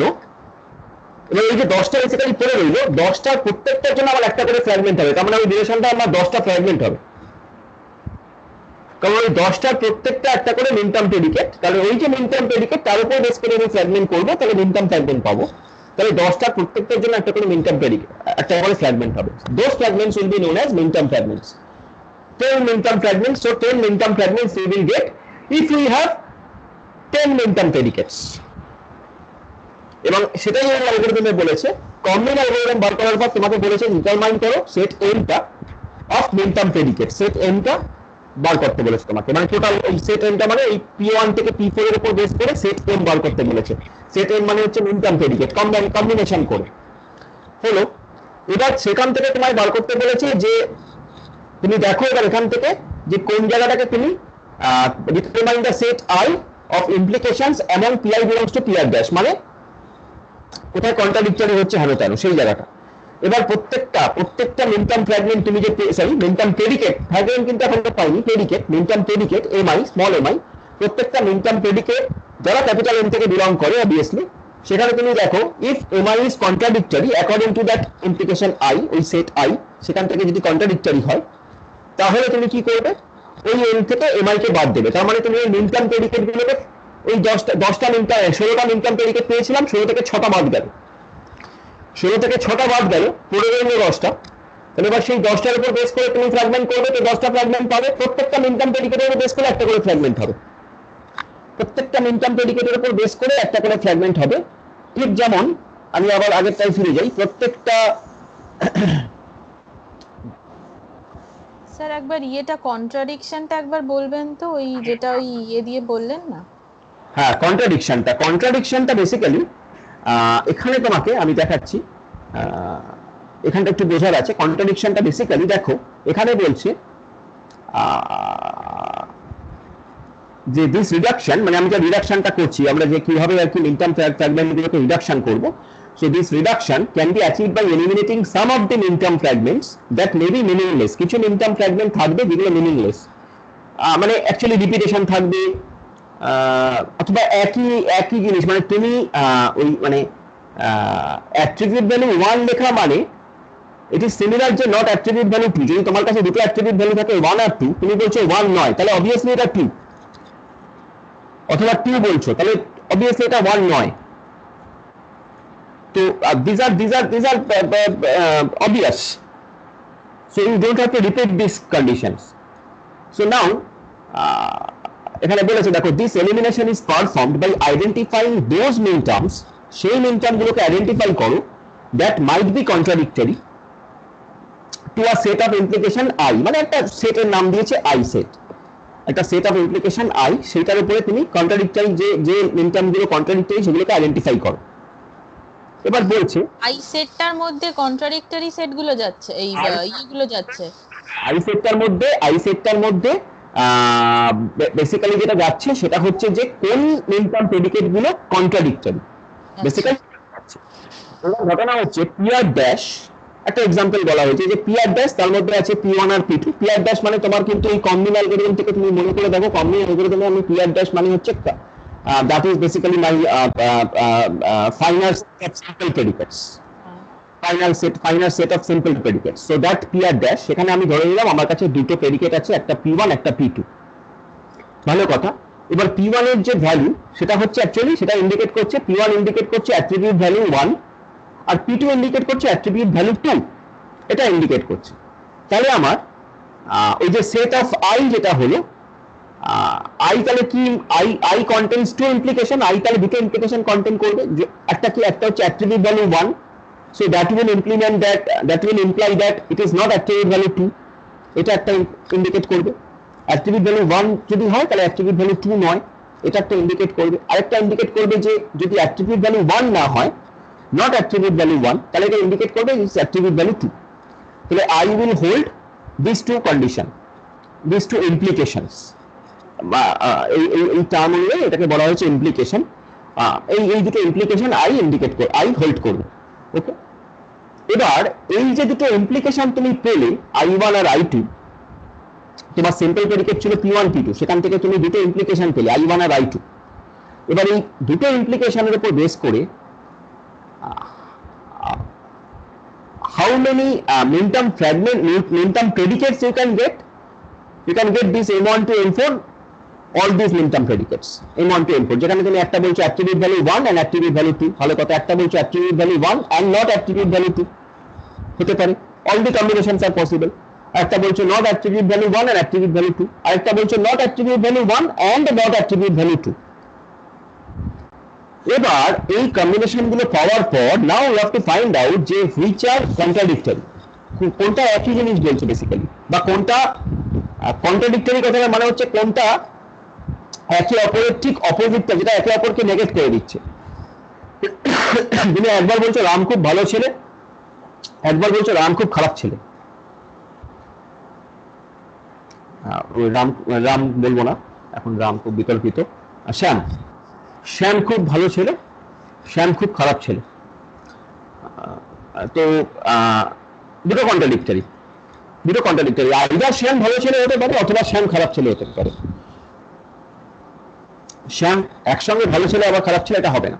এবার এই যে 10টা বেসিক্যালি পড়ে রইল, 10টার প্রত্যেকটার জন্য আমার একটা করে ফ্র্যাগমেন্ট হবে, তার মানে ওই রিলেশনটা আমার 10টা ফ্র্যাগমেন্ট হবে, কারণ ওই 10টার প্রত্যেকটা একটা করে মিন টার্ম প্রেডিকেট। তাহলে ওই যে মিন টার্ম প্রেডিকেট তার উপর বেস করে আমি ফ্র্যাগমেন্ট করবো, তাহলে মিন টার্ম ফ্র্যাগমেন্ট পাবো। তাহলে 10টা প্রত্যেকটার জন্য একটা করে মিন টার্ম প্রেডিকেট, একটা করে ফ্র্যাগমেন্ট হবে। Those fragments will be known as min term fragments. 10 min term fragments, so 10 min term fragments we will get if we have 10 min term predicates। এবং সেটাই এই অ্যালগরিদমে বলেছে, কমন অ্যালগরিদম বার করার পর তোমাকে বলেছে ডিটারমাইন করো সেট m টা of mean term predicate, set m টা বার করতে বলেছে তোমাকে, মানে টোটাল এই সেট m টা মানে এই p1 থেকে p4 এর উপর বেস করে সেট m বার করতে বলেছে। সেট m মানে হচ্ছে মিন টার্ম প্রেডিকেট কম্বিনেশন করে হলো। এবার সেখান থেকে তোমায় বার করতে বলেছে যে তুমি দেখো এবার এখান থেকে যে কোন জায়গাটাকে তুমি determine the set i of implications among pi belongs to pr dash, মানে কোথায় কন্ট্রাডিক্টরি হচ্ছে হেন তেন সেই জায়গাটা। এবার প্রত্যেকটা মিন টার্ম ফ্র্যাগমেন্ট তুমি যে সরি মিন টার্ম প্রেডিকেট, ফ্র্যাগমেন্ট কিন্তু এখন তো পাইনি, প্রেডিকেট মিন term predicate mi small mi, প্রত্যেকটা মিন টার্ম প্রেডিকেট যারা ক্যাপিটাল M থেকে বিলং করে অবভিয়াসলি, সেখানে তুমি দেখো if mi is contradictory according to that implication i, ওই সেট i সেখান থেকে যদি কন্ট্রাডিক্টরি হয় তাহলে তুমি কি করবে, ওই m থেকে mi কে বাদ দেবে। তার মানে তুমি এই মিন টার্ম প্রেডিকেট গুলোকে ওই 16টা মিন টার্ম প্রেডিকেট পেয়েছিলাম, 16 থেকে 6টা বাদ গেল, 16 থেকে 6টা বাদ গেল, পড়ে রইল 10টা। তাহলে এবার সেই 10টার উপর বেস করে তুমি ফ্র্যাগমেন্ট করবে, তো 10টা ফ্র্যাগমেন্ট পাবে, প্রত্যেকটা মিন টার্ম প্রেডিকেটের উপর বেস করে একটা করে ফ্র্যাগমেন্ট হবে, প্রত্যেকটা মিন টার্ম প্রেডিকেটের উপর বেস করে একটা করে ফ্র্যাগমেন্ট হবে। ঠিক যেমন আমি আবার আগেরটাই ফিরে যাই, প্রত্যেকটা
স্যার একবার ইয়েটা কন্ট্রাডিকশনটা একবার বলবেন তো, ওই যেটা ওই ইয়ে দিয়ে বললেন না।
হ্যাঁ, কন্ট্রাডিকশনটা বেসিক্যালি এখানে তোমাকে আমি দেখাচ্ছি, এখানটা একটু বোঝার আছে। কন্ট্রাডিকশনটা বেসিক্যালি দেখো এখানে বলছে যে দিস রিডাকশন, মানে আমি যে রিডাকশনটা করছি আমরা যে কিভাবে আর কি মিন টার্ম ফ্র্যাগমেন্টগুলোকে রিডাকশন করব, so this reduction can be achieved by eliminating some of the min term fragments that may be meaningless। কিছু min term fragment থাকবে যেগুলো meaningless, মানে অ্যাকচুয়ালি রিপিটেশন থাকবে, অথবা একই জিনিস, মানে তুমি ওই মানে অ্যাট্রিবিউট ভ্যালু 1 লেখা মানে ইট ইজ সিমিলার যে নট অ্যাট্রিবিউট ভ্যালু 2। যদি তোমার কাছে দুটো অ্যাট্রিবিউট ভ্যালু থাকে 1 আর 2, তুমি বলছো 1 নয়, তাহলে অবভিয়াসলি এটা 2, অথবা 2 বলছো তাহলে অবভিয়াসলি এটা 1 নয়। So these are obvious, so you don't have to repeat these conditions। So now এখানে বলেছে দেখো this elimination is performed by identifying those min terms, সেই min term গুলোকে আইডেন্টিফাই করো that might be contradictory to a set of implication i, মানে একটা সেটের নাম দিয়েছে i সেট, একটা সেট অফ ইমপ্লিকেশন i, সেটার উপরে তুমি কন্ট্রাডিক্টরি যে min term গুলো কন্ট্রাডিক্টরি সেগুলোকে আইডেন্টিফাই করো। এবার বলছে
আই সেটটার মধ্যে কন্ট্রাডিক্টরি সেটগুলো যাচ্ছে, এই ইগুলো যাচ্ছে
আই সেটটার মধ্যে বেসিক্যালি যেটা যাচ্ছে সেটা হচ্ছে যে কোন মিন টার্ম প্রেডিকেট গুলো কন্ট্রাডিক্টরি বেসিক্যালি। ঘটনা হচ্ছে পিআর ড্যাশ, একটা এক্সাম্পল বলা হয়েছে যে পিআর ড্যাশ তার মধ্যে আছে p1 আর p2। পিআর ড্যাশ মানে তোমার কিন্তু এই কম্বিন অ্যালগরিদম থেকে তুমি মনে করে দেখো, কম্বিন অ্যালগরিদমে আমি পিআর ড্যাশ মানে হচ্ছে that is basically my final set of simple predicates, final set of simple predicates, so that pr dash, সেখানে আমি ধরে নিলাম আমার কাছে দুটো প্রেডিকেট আছে, একটা p1 একটা p2। ভালো কথা। এবার p1 এর যে ভ্যালু সেটা হচ্ছে অ্যাকচুয়ালি সেটা ইন্ডিকেট করছে, p1 ইন্ডিকেট করছে অ্যাট্রিবিউট ভ্যালু 1 আর p2 ইন্ডিকেট করছে অ্যাট্রিবিউট ভ্যালু 2, এটা ইন্ডিকেট করছে। তাহলে আমার ওই যে সেট অফ i যেটা হলো i, তাহলে কি i contains two implication, i তাহলে দুটো ইমপ্লিকেশন কন্টেইন করবে, একটা কি, একটা হচ্ছে attribute value 1, so that will imply that it is not attribute value 2, এটা একটা ইন্ডিকেট করবে। attribute value 1 যদি হয় তাহলে attribute value 2 নয়, এটা একটা ইন্ডিকেট করবে। আরেকটা ইন্ডিকেট করবে যে যদি attribute value 1 না হয়, not attribute value 1, তাহলে এটা ইন্ডিকেট করবে is attribute value 2। তাহলে i will hold these two condition, these two implications, এই টার্ম অনুযায়ী এটাকে বলা হয়েছে ইমপ্লিকেশন। এই দুটো ইমপ্লিকেশন আই ইন্ডিকেট করে, আই হোল্ড করবে। ওকে, এবার এই যে দুটো ইমপ্লিকেশন তুমি পেলে i1 আর i2, তোমার সিম্পল প্রেডিকেট ছিল p1 p2, সেখান থেকে তুমি দুটো ইমপ্লিকেশন পেলে i1 আর i2। এবার এই দুটো ইমপ্লিকেশনের উপর বেস করে how many min term predicates you can get this m1 to m4 all these min-term predicates m1 to m4 যেখানে তুমি একটা বলছো attribute value 1 and attribute value 2 ভালো কথা একটা বলছো attribute value 1 and not attribute value 2 হতে পারে all the combinations are possible একটা বলছো not attribute value 1 and attribute value 2 আরেকটা বলছো not attribute value 1 and not attribute value 2 এবার এই কম্বিনেশন গুলো পাওয়ার পর now you have to find out যে which are contradictory কোনটা একই জিনিস বলছে বেসিক্যালি বা কোনটা কন্ট্রাডিক্টরি কথাটা মানে হচ্ছে কোনটা একে অপরের ঠিক অপোজিটটা যেটা একে অপরকে নেগেট করে দিচ্ছে তুমি একবার বলছো রাম খুব ভালো ছেলে একবার বলছো রাম খুব খারাপ ছেলে রাম রাম বলবো না এখন রাম খুব বিতর্কিত শ্যাম শ্যাম খুব ভালো ছেলে শ্যাম খুব খারাপ ছেলে তো দুটো কন্ট্রাডিক্টরি আইদার শ্যাম ভালো ছেলে হতে পারে অথবা শ্যাম খারাপ ছেলে হতে পারে শ্যাম একসঙ্গে ভালো ছেলে আবার খারাপ ছেলে এটা হবে না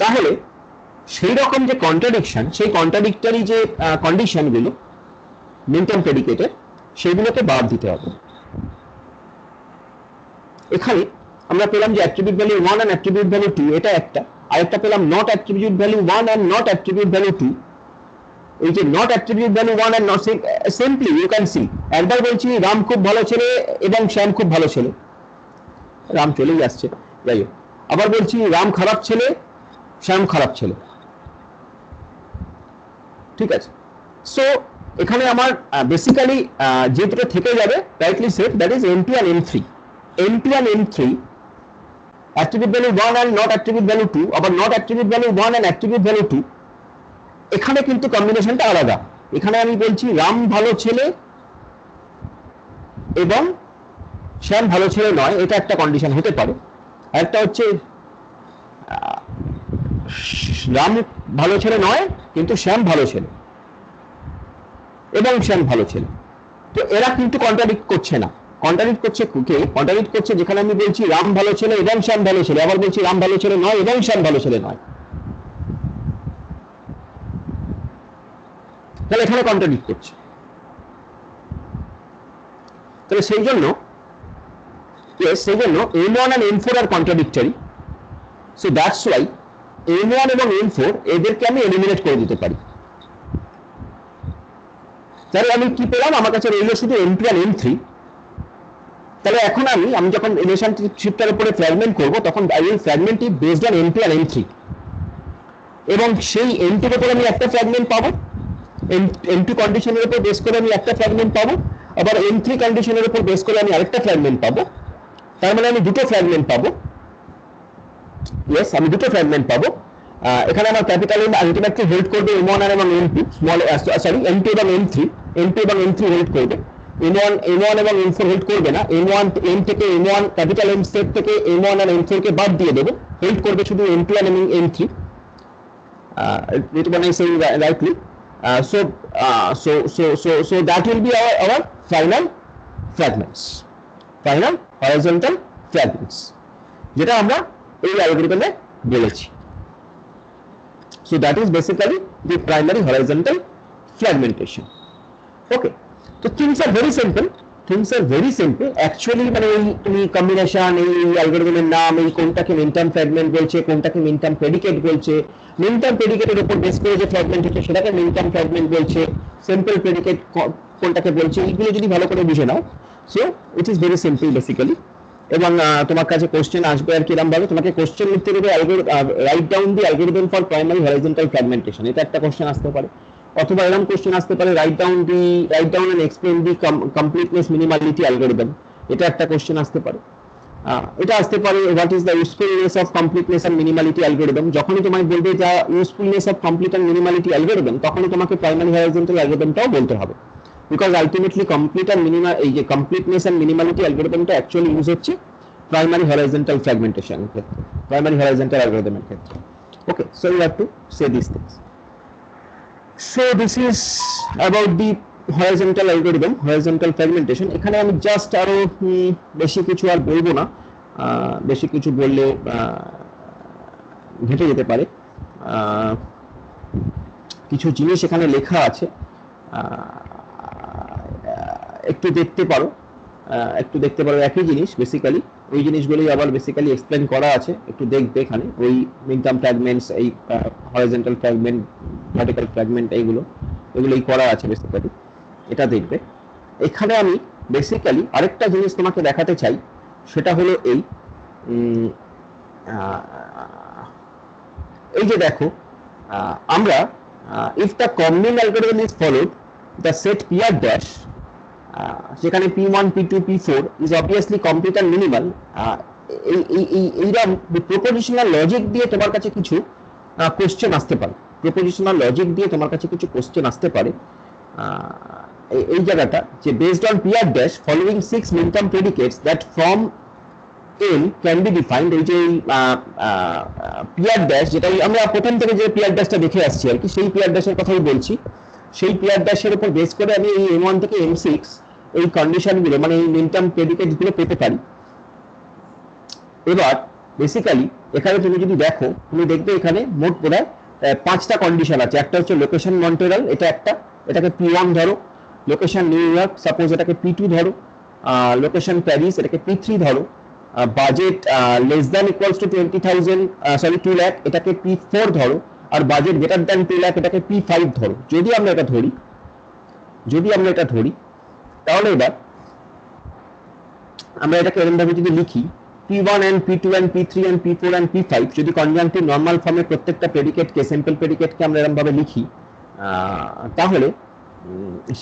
তাহলে সেই রকম যে কন্ট্রাডিকশন সেই কন্ট্রাডিক্টরি যে কন্ডিশন গুলো min-term প্রেডিকেটের সেগুলোকে বাদ দিতে হবে এখানে আমরা পেলাম যে attribute value 1 and attribute value 2 এটা একটা আরেকটা পেলাম not attribute value 1 and not attribute value 2 এই যে not attribute value 1 and not simply you can see একবার বলছি রাম খুব ভালো ছেলে এবং শ্যাম খুব ভালো ছেলে রাম চলেই আসছে যাই হোক আবার বলছি রাম খারাপ ছেলে শ্যাম খারাপ ছেলে ঠিক আছে সো এখানে আমার বেসিক্যালি যে দুটো থেকে যাবে rightly said that is m2 and m3 m2 and m3 attribute value 1 and not attribute value 2 আবার not attribute value 1 and attribute value 2 এখানে কিন্তু কম্বিনেশনটা আলাদা এখানে আমি বলছি রাম ভালো ছেলে এবং শ্যাম ভালো ছেলে নয় এটা একটা কন্ডিশন হতে পারে আরেকটা হচ্ছে রাম ভালো ছেলে নয় কিন্তু শ্যাম ভালো ছেলে এবং শ্যাম ভালো ছেলে তো এরা কিন্তু কন্ট্রাডিক্ট করছে না কন্ট্রাডিক্ট করছে কে কন্ট্রাডিক্ট করছে যেখানে আমি বলছি রাম ভালো ছেলে এবং শ্যাম ভালো ছেলে আবার বলছি রাম ভালো ছেলে নয় এবং শ্যাম ভালো ছেলে নয় তাহলে এখানে কন্ট্রাডিক্ট করছে তাহলে সেই জন্য m1 and m4 আর contradictory so that's why m1 এবং m4 এদেরকে আমি এলিমিনেট করে দিতে পারি তাহলে আমি কি পেলাম আমার কাছে রইল শুধু m2 and m3 তাহলে এখন আমি যখন রিলেশনশিপটার উপরে ফ্র্যাগমেন্ট করব তখন I will fragment it based on m2 and m3 এবং সেই m2 এর উপর আমি একটা ফ্র্যাগমেন্ট পাবো m2 কন্ডিশনের উপর বেস করে আমি একটা ফ্র্যাগমেন্ট পাবো আবার m3 কন্ডিশনের উপর বেস করে আমি আরেকটা ফ্র্যাগমেন্ট পাবো তার মানে আমি দুটো ফ্র্যাগমেন্ট পাবো ইয়েস আমি দুটো ফ্র্যাগমেন্ট পাবো এখানে আমার ক্যাপিটাল M আলটিমেটলি হেল্প করবে m1 এবং m2 স্মল সরি m2 এবং m3 হেল্প করবে m1 এবং m4 হেল্প করবে না m থেকে m1 ক্যাপিটাল M সেট থেকে m1 আর m4 কে বাদ দিয়ে দেব হেল্প করবে শুধু m2 এবং m3 it when I say rightly so that will be our final horizontal fragments যেটা আমরা এই অ্যালগরিদমে বলেছি so that is basically the primary horizontal fragmentation okay so things are very simple actually মানে এই তুমি কম্বিনেশন এই অ্যালগরিদমের নাম এই কোনটাকে min-term fragment বলছে কোনটাকে min-term predicate বলছে min-term predicate এর উপর বেস করে যে ফ্র্যাগমেন্ট হচ্ছে সেটাকে min-term fragment বলছে সিম্পল predicate কোনটাকে বলছে এইগুলো যদি ভালো করে বুঝে নাও so it is very simple basically এবং তোমার কাছে কোশ্চেন আসবে আর কিরকম ভাবে তোমাকে কোশ্চেন লিখতে দেবে write down the algorithm for primary horizontal fragmentation এটা একটা কোশ্চেন আসতে পারে অথবা এরকম কোশ্চেন আসতে পারে write down and explain the completeness minimality algorithm এটা একটা কোশ্চেন আসতে পারে এটা আসতে পারে what is the usefulness of completeness and minimality algorithm যখনই তোমায় বলবে যে usefulness of complete and minimality algorithm তখনই তোমাকে প্রাইমারি হরাইজন্টাল অ্যালগরিদমটাও বলতে হবে because ultimately complete and minimal এই যে completeness and minimality অ্যালগরিদমটা অ্যাকচুয়ালি ইউজ হচ্ছে primary horizontal fragmentation ক্ষেত্রে primary horizontal algorithm এর ক্ষেত্রে okay so you have to say these things so this is about the horizontal algorithm horizontal fragmentation এখানে আমি just আরো বেশি কিছু আর বলবো না বেশি কিছু বললে ঘেটে যেতে পারে কিছু জিনিস এখানে লেখা আছে একটু দেখতে পারো একটু দেখতে পারো একই জিনিস বেসিক্যালি, ওই জিনিসগুলোই আবার বেসিক্যালি এক্সপ্লেন করা আছে, একটু দেখবে এখানে ওই মিডটার্ম ফ্র্যাগমেন্টস, এই হরাইজন্টাল ফ্র্যাগমেন্ট, ভার্টিক্যাল ফ্র্যাগমেন্ট, এগুলোই করা আছে বেসিক্যালি, এটা দেখবে। এখানে আমি বেসিক্যালি আরেকটা জিনিস তোমাকে দেখাতে চাই, সেটা হলো এই যে দেখো আমরা if the common algorithm is followed, the set PR dash যেখানে P1 P2 P4 is obviously complete and minimal, এইরকম প্রপোজিশনাল লজিক দিয়ে তোমার কাছে কিছু কোশ্চেন আসতে পারে, প্রপোজিশনাল লজিক দিয়ে তোমার কাছে কিছু কোশ্চেন আসতে পারে। এই জায়গাটা যে based on PR dash following 6 minterm predicates that from n can be defined, এই যে PR dash, যেটা আমরা প্রথম থেকে যে PR dashটা দেখে আসছি আর কি, সেই PR dash এর কথাই বলছি। সেই PR dash এর উপর বেস করে আমি এই M1 থেকে M6 এই কন্ডিশনগুলো, মানে এই মিনটার্ম প্রেডিকেটস গুলো পেতে পারি। এবার বেসিক্যালি এখানে তুমি যদি দেখো, তুমি দেখবে এখানে মোট বোধহয় 5টা কন্ডিশন আছে। একটা হচ্ছে লোকেশন মন্ট্রিয়াল, এটা একটা, এটাকে P1 ধরো। লোকেশন নিউ ইয়র্ক, সাপোজ এটাকে P2 ধরো। লোকেশন প্যারিস, এটাকে P3 ধরো। Budget less than equals two 2 lakh, এটাকে P4 ধরো। আর বাজেট গ্রেটার দ্যান 2 লাখ, এটাকে P5 ধরো। যদি আমরা এটা ধরি, তাহলে এবার আমরা এটাকে এরকম ভাবে যদি লিখি, P1 and P2 and P3 and P4 and P5 যদি কনজাংটিভ নরমাল ফর্মে প্রত্যেকটা প্রেডিকেটকে, সিম্পল প্রেডিকেটকে আমরা এরকম ভাবে লিখি, তাহলে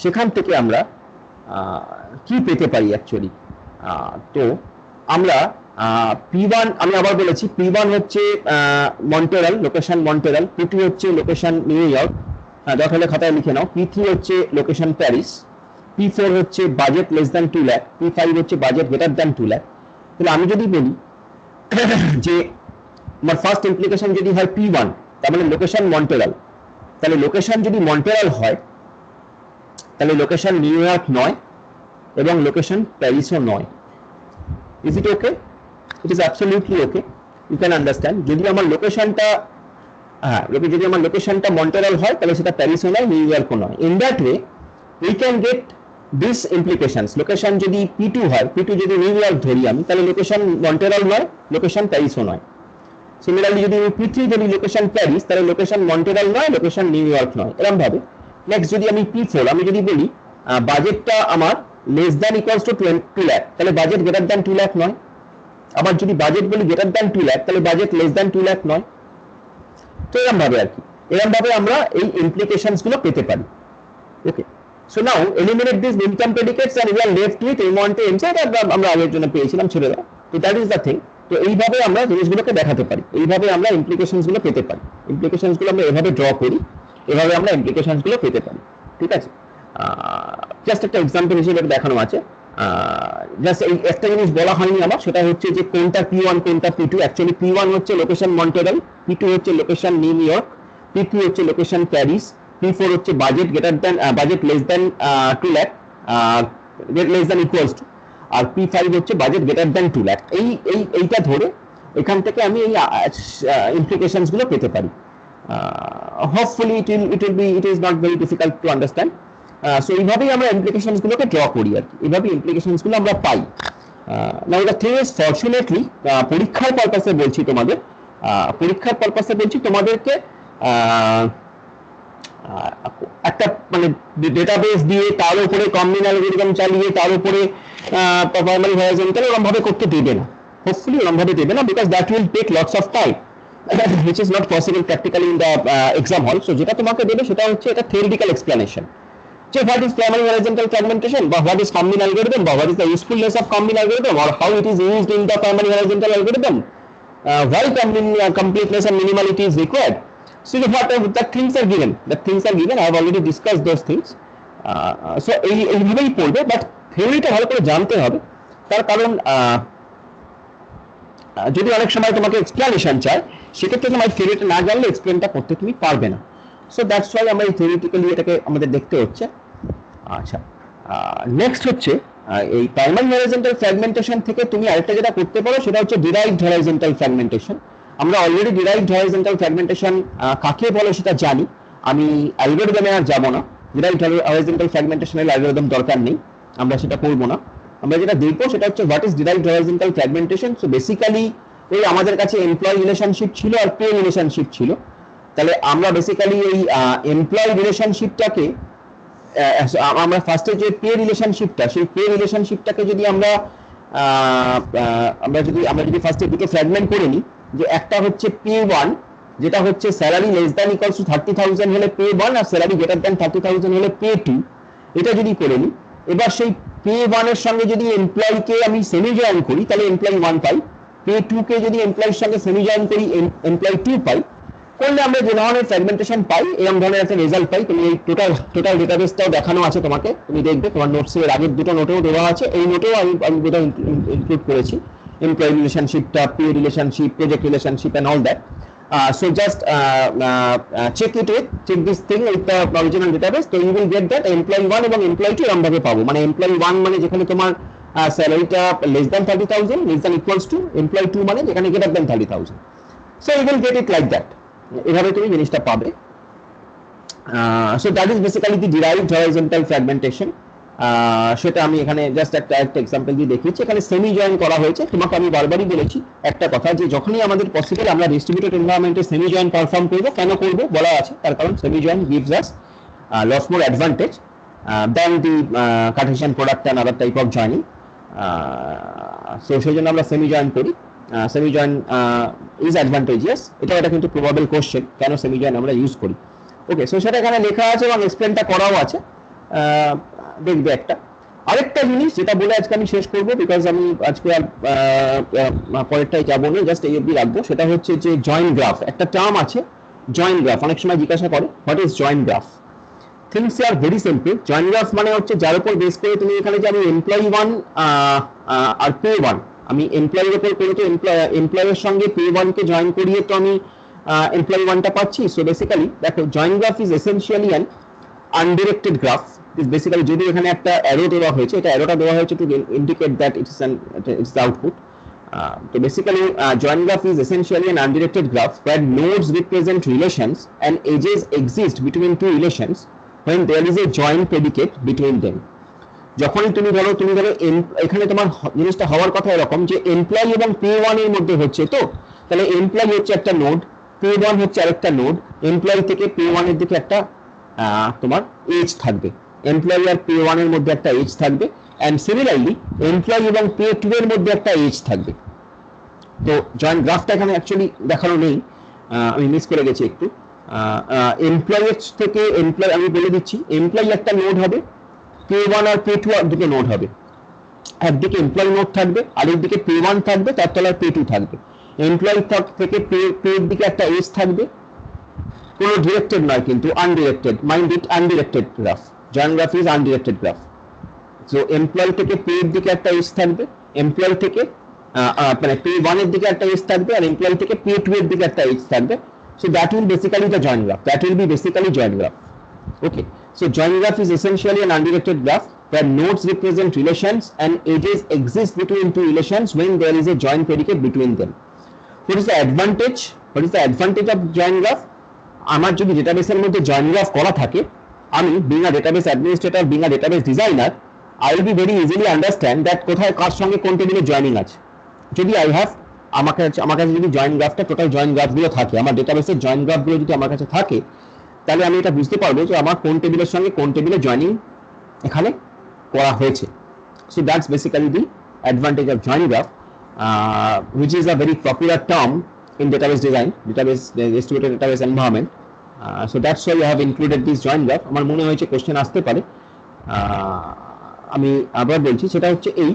সেখান থেকে আমরা কি পেতে পারি অ্যাকচুয়ালি। তো আমরা P1, আমি আবার বলেছি, P1 হচ্ছে মন্ট্রিয়াল, লোকেশন মন্ট্রিয়াল। P2 হচ্ছে লোকেশন নিউ ইয়র্ক, দরকার হলে খাতায় লিখে নাও। P3 হচ্ছে লোকেশন প্যারিস। P4 হচ্ছে budget less than 2 lakh. P5 হচ্ছে বাজেট গ্রেটার দ্যান 2 লাখ। তাহলে আমি যদি বলি যে আমার ফার্স্ট ইমপ্লিকেশন যদি হয় P1, তার মানে লোকেশন মন্ট্রিয়াল, তাহলে লোকেশন যদি মন্ট্রিয়াল হয়, তাহলে লোকেশন নিউ ইয়র্ক নয় এবং লোকেশন প্যারিসও নয়। Is it okay? It is absolutely okay, you can understand. যদি আমার লোকেশনটা মন্ট্রিয়াল হয়, তাহলে সেটা প্যারিসও নয়, নিউ ইয়র্কও নয়। In that way we can get this implications. Location যদি P2 হয়, P2 যদি নিউ ইয়র্ক ধরি আমি, তাহলে লোকেশন মন্ট্রিয়াল নয়, লোকেশন প্যারিসও নয়। সিমিলারলি যদি আমি P3 ধরি লোকেশন প্যারিস, তাহলে লোকেশন মন্ট্রিয়াল নয়, লোকেশন নিউ ইয়র্ক নয়, এরকম ভাবে। নেক্সট যদি আমি P4, আমি যদি বলি বাজেটটা আমার less than equals two 2 lakh, তাহলে বাজেট গ্রেটার দ্যান 2 লাখ নয়। আবার যদি বাজেট বলি গ্রেটার দ্যান 2 লাখ, তাহলে বাজেট লেস দ্যান 2 লাখ নয়। তো এরকম ভাবে আর কি, এরকম ভাবে আমরা এই ইমপ্লিকেশনস গুলো পেতে পারি। Okay, so now eliminate this midterm predicates and we are left with M1 to M6, আমরা আগের জন্য পেয়েছিলাম, ছেড়ে দাও। তো দ্যাট ইজ দ্য থিং। তো এইভাবে আমরা জিনিসগুলোকে দেখাতে পারি, এইভাবে আমরা ইমপ্লিকেশনস গুলো পেতে পারি। ইমপ্লিকেশনস গুলো আমরা এভাবে ড্র করি, এভাবে আমরা ইমপ্লিকেশনস গুলো পেতে পারি। ঠিক আছে, জাস্ট একটা এক্সাম্পল হিসেবে দেখানো আছে। জাস্ট এই একটা জিনিস বলা হয়নি আমার, সেটা হচ্ছে যে কোনটা P1 কোনটা P2। অ্যাকচুয়ালি P1 হচ্ছে লোকেশন মন্ট্রিয়াল, P2 হচ্ছে লোকেশন নিউ ইয়র্ক, P3 হচ্ছে লোকেশন প্যারিস, P4 হচ্ছে budget greater than, budget less than 2 lakh, less than equals to, আর P5 হচ্ছে বাজেট গ্রেটার দ্যান 2 লাখ। এইটা ধরে এখান থেকে আমি এই ইমপ্লিকেশনস গুলো পেতে পারি। Hopefully it is not very difficult to understand. So এইভাবেই আমরা ইমপ্লিকেশনস গুলোকে ড্র করি আর কি, এইভাবে ইমপ্লিকেশনস গুলো আমরা পাই। নাও দ্য থিং ইজ, ফরচুনেটলি পরীক্ষার পারপাসে বলছি তোমাদেরকে একটা মানে ডেটাবেস দিয়ে, তার উপরে কম্বিন অ্যালগরিদম চালিয়ে, তার উপরে প্রাইমারি হরাইজন্টাল ওরকম ভাবে করতে দেবে না। হোপফুলি ওরকম ভাবে দেবে না, because that will take lots of time, which is not possible practically in the exam hall. So যেটা তোমাকে দেবে সেটা হচ্ছে এটা theoretical explanation, যে what is primary horizontal fragmentation, বা what is combine algorithm, বা what is the usefulness of combine algorithm, or how it is used in the primary horizontal algorithm, why completeness and minimality is required. So what the things are given, I have already discussed those things. So এইভাবেই পড়বে, but থিওরিটা ভালো করে জানতে হবে। তার কারণ যদি অনেক সময় তোমাকে এক্সপ্লেনেশন চায়, সেক্ষেত্রে তোমার থিওরিটা না জানলে এক্সপ্লেনটা করতে তুমি পারবে না। সো দ্যাটস ওয়াই আমরা এই থিওরিটিক্যালি এটাকে আমাদের দেখতে হচ্ছে। আচ্ছা, নেক্সট হচ্ছে এই প্রাইমারি হরাইজন্টাল ফ্র্যাগমেন্টেশন থেকে তুমি আরেকটা যেটা করতে পারো, সেটা হচ্ছে ডিরাইভড হরাইজন্টাল ফ্র্যাগমেন্টেশন। আমরা অলরেডি ডিরাইভড হরাইজন্টাল ফ্র্যাগমেন্টেশন কাকে বলে সেটা জানি, আমি অ্যালগরিদমে আর যাব না। ডিরাইভড হরাইজন্টাল ফ্র্যাগমেন্টেশনের অ্যালগরিদম দরকার নেই, আমরা সেটা করব না। আমরা যেটা দেখবো সেটা হচ্ছে what is derived horizontal fragmentation. So basically এই আমাদের কাছে এমপ্লয়ি রিলেশনশিপ ছিল আর পে রিলেশনশিপ ছিল। তাহলে আমরা বেসিক্যালি এই এমপ্লয়ি রিলেশনশিপটাকে আমরা ফার্স্টে যে পে রিলেশনশিপটা, সেই পে রিলেশনশিপটাকে যদি আমরা যদি ফার্স্টে দুটো ফ্র্যাগমেন্ট করে নিই, যে একটা হচ্ছে পে 1 যেটা হচ্ছে salary less than equals two 30,000 হলে পে 1 আর স্যালারি গ্রেটার দ্যান 30,000 হলে পে 2, এটা যদি করে নিই, এবার সেই পে 1 এর সঙ্গে যদি এমপ্লয়িকে আমি সেমি জয়েন করি তাহলে এমপ্লয়ি 1 পাই, পে 2 কে যদি এমপ্লয়ির সঙ্গে সেমি জয়েন করি এমপ্লয়ি 2 পাই, করলে আমরা যে ধরনের ফ্র্যাগমেন্টেশন পাই এরকম ধরনের একটা রেজাল্ট পাই। তুমি এই টোটাল ডেটাবেসটাও দেখানো আছে তোমাকে, তুমি দেখবে তোমার নোটসের আগের দুটো নোটেও দেওয়া আছে, এই নোটেও আমি দুটো ইনক্লুড করেছি, এমপ্লয়ি রিলেশনশিপটা, pay relationship, project relationship and all that. So just check this thing with the original database, so you will get that employee 1 এবং employee 2 এরকম ভাবে পাবো। মানে employee 1 মানে যেখানে তোমার স্যালারিটা less than 30,000 less than equals to, employee 2 মানে যেখানে greater than 30,000, so you will get it like that, এভাবে তুমি জিনিসটা পাবে। So that is basically the derived horizontal fragmentation। সেটা আমি এখানে জাস্ট একটা এক্সাম্পল দিয়ে দেখিয়েছি। এখানে সেমি জয়েন করা হয়েছে। তোমাকে আমি বারবারই বলেছি একটা কথা, যে যখনই আমাদের পসিবল আমরা ডিস্ট্রিবিউটেড এনভায়রনমেন্টে সেমি জয়েন পারফর্ম করব। কেন করব বলা আছে, তার কারণ semi join gives us lots more advantage than the Cartesian product and other type of joining. So সেই জন্য আমরা সেমি জয়েন করি। সেমি জয়েন ইজ অ্যাডভান্টেজিয়াস, এটা কিন্তু প্রবাবল কোশ্চেন, কেন সেমি জয়েন আমরা ইউজ করি। ওকে, সো সেটা এখানে লেখা আছে এবং এক্সপ্লেনটা করাও আছে, দেখবে একটা। আরেকটা জিনিস যেটা বলে আজকে আমি শেষ করবো, বিকজ আমি আজকে আর পরেরটাই যাবো না, জাস্ট এই অবধি রাখবো। সেটা হচ্ছে যে জয়েন গ্রাফ, একটা টার্ম আছে জয়েন গ্রাফ, অনেক সময় জিজ্ঞাসা করে what is join graph. Things are very simple. Join graph মানে হচ্ছে যার উপর বেস করে তুমি এখানে যে আমি এমপ্লয়ি 1 আর পে 1, আমি এমপ্লয়ির উপর করে তো এমপ্লয়ের সঙ্গে পে 1 কে জয়েন করিয়ে তো আমি এমপ্লয়ি 1টা পাচ্ছি। সো বেসিক্যালি দেখো join graph is essentially an undirected graph. Basically যদি এখানে একটা অ্যারো দেওয়া হয়েছে, এটা অ্যারোটা দেওয়া হয়েছে to indicate that it's the output. তো basically join graph is essentially an undirected graph where nodes represent relations and edges exist between two relations when there is a join predicate between them। যখনই তুমি ধরো এখানে তোমার জিনিসটা হওয়ার কথা এরকম যে এমপ্লয়ি এবং পে 1 এর মধ্যে হচ্ছে, তো তাহলে এমপ্লয়ি হচ্ছে একটা নোড, পে 1 হচ্ছে আরেকটা নোড, এমপ্লয়ি থেকে পে 1 এর দিকে একটা তোমার এজ থাকবে, এমপ্লয়ি আর পে 1 এর মধ্যে একটা এজ থাকবে, এন্ড সিমিলারলি এমপ্লয়ি এবং পে 2 এর মধ্যে একটা এজ থাকবে। তো জয়েন্ট গ্রাফটা এখানে অ্যাকচুয়ালি দেখানো নেই, আমি মিস করে গেছি একটু। এমপ্লয়ি থেকে এমপ্লয়ি আমি বলে দিচ্ছি, এমপ্লয়ি একটা নোড হবে, পে 1 আর পে 2 দুটো নোড হবে। একদিকে এমপ্লয়ি নোড থাকবে, আরেকদিকে পে 1 থাকবে, তার তলায় পে 2 থাকবে। এমপ্লয়ি থেকে পে এর দিকে একটা এজ থাকবে, কোনো ডিরেক্টেড নয় কিন্তু undirected, mind it undirected graph. Join graph is undirected graph. So employee থেকে পে এর দিকে একটা এজ থাকবে, এমপ্লয়ি থেকে মানে পে 1 এর দিকে একটা এজ থাকবে, আর এমপ্লয়ি থেকে পে 2 এর দিকে একটা এজ থাকবে। So that will basically the join graph, that will be basically join graph. Okay, so join graph is essentially an undirected graph where nodes represent relations and edges exist between two relations when there is a join predicate between them. What is the advantage? What is the advantage of join graph? আমার যদি ডেটাবেসের মধ্যে join graph করা থাকে, আমি being a database administrator, being a database designer, I will be very easily understand that কোথায় কার সঙ্গে কোন টেবিলে জয়েনিং আছে। যদি I have আমার কাছে যদি জয়েন গ্রাফটা টোটাল জয়েন গ্রাফগুলো থাকে, আমার ডেটাবেসের জয়েন গ্রাফগুলো যদি আমার কাছে থাকে, তাহলে আমি এটা বুঝতে পারবো যে আমার কোন টেবিলের সঙ্গে কোন টেবিলে জয়েনিং এখানে করা হয়েছে। So that's basically the advantage of join graph, which is a very popular term in database design, distributed database environment. So that's why I have included this join graph. আমার মনে হয়েছে কোশ্চেন আসতে পারে, আমি আবার বলছি, সেটা হচ্ছে এই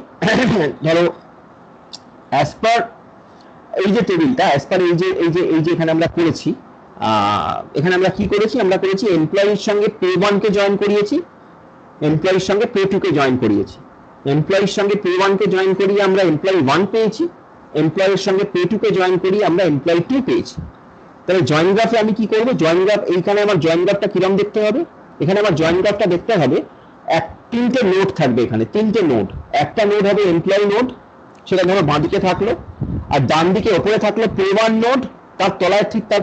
ধরো অ্যাজ পার এই যে টেবিলটা, অ্যাজ পার এই যে এখানে আমরা করেছি, এখানে আমরা কি করেছি, আমরা করেছি এমপ্লয়ির সঙ্গে পে 1 কে জয়েন করিয়েছি, এমপ্লয়ির সঙ্গে পে 2 কে জয়েন করিয়েছি, এমপ্লয়ির সঙ্গে পে 1 কে জয়েন করিয়ে আমরা এমপ্লয়ি 1 পেয়েছি, এমপ্লয়ির সঙ্গে পে 2 কে জয়েন করিয়ে আমরা এমপ্লয়ি 2 পেয়েছি। তাহলে জয়েন গ্রাফে আমি কি করব, জয়েন গ্রাফ এইখানে আমার জয়েন গ্রাফটা কিরকম দেখতে হবে, এখানে আমার জয়েন গ্রাফটা দেখতে হবে তিনটে নোড থাকবে, এখানে তিনটে নোড, একটা নোড হবে এমপ্লয়ি নোড, সেটা ধরো বাঁদিকে থাকলো, আর ডান দিকে উপরে থাকলো পে 1 নোড, তার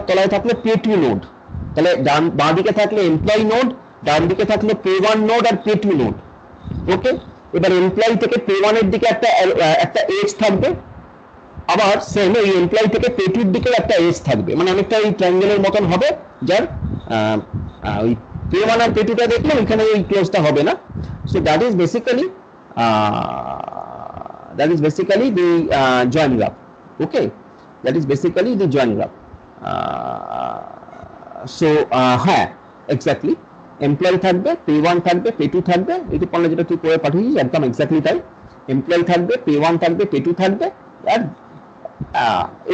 তলায় থাকলো পে 2 নোড। তাহলে বাঁ দিকে থাকলে এমপ্লয়ি নোড, ডান দিকে থাকলো পে 1 নোড আর পে 2 নোড। ওকে, এবার এমপ্লয়ি থেকে পে 1 এর দিকে একটা এজ থাকবে, আবার সেম এই এমপ্লয়ি থেকে পে 2 এর দিকে একটা এজ থাকবে, মানে অনেকটা এই ট্রায়াঙ্গেলের মতন হবে, যার ওই পে 1 আর পে 2 টা দেখলে ওইখানে ওই ক্লোজটা হবে না। So that is basically the join graph. Okay, that is basically the join graph. হ্যাঁ এক্স্যাক্টলি, এমপ্লয়ি থাকবে, পে 1 থাকবে, পে 2 থাকবে, এই তো পড়লে যেটা তুই করে পাঠিয়েছিস একদম এক্স্যাক্টলি তাই। এমপ্লয়ি থাকবে, পে 1 থাকবে, পে 2 থাকবে, আর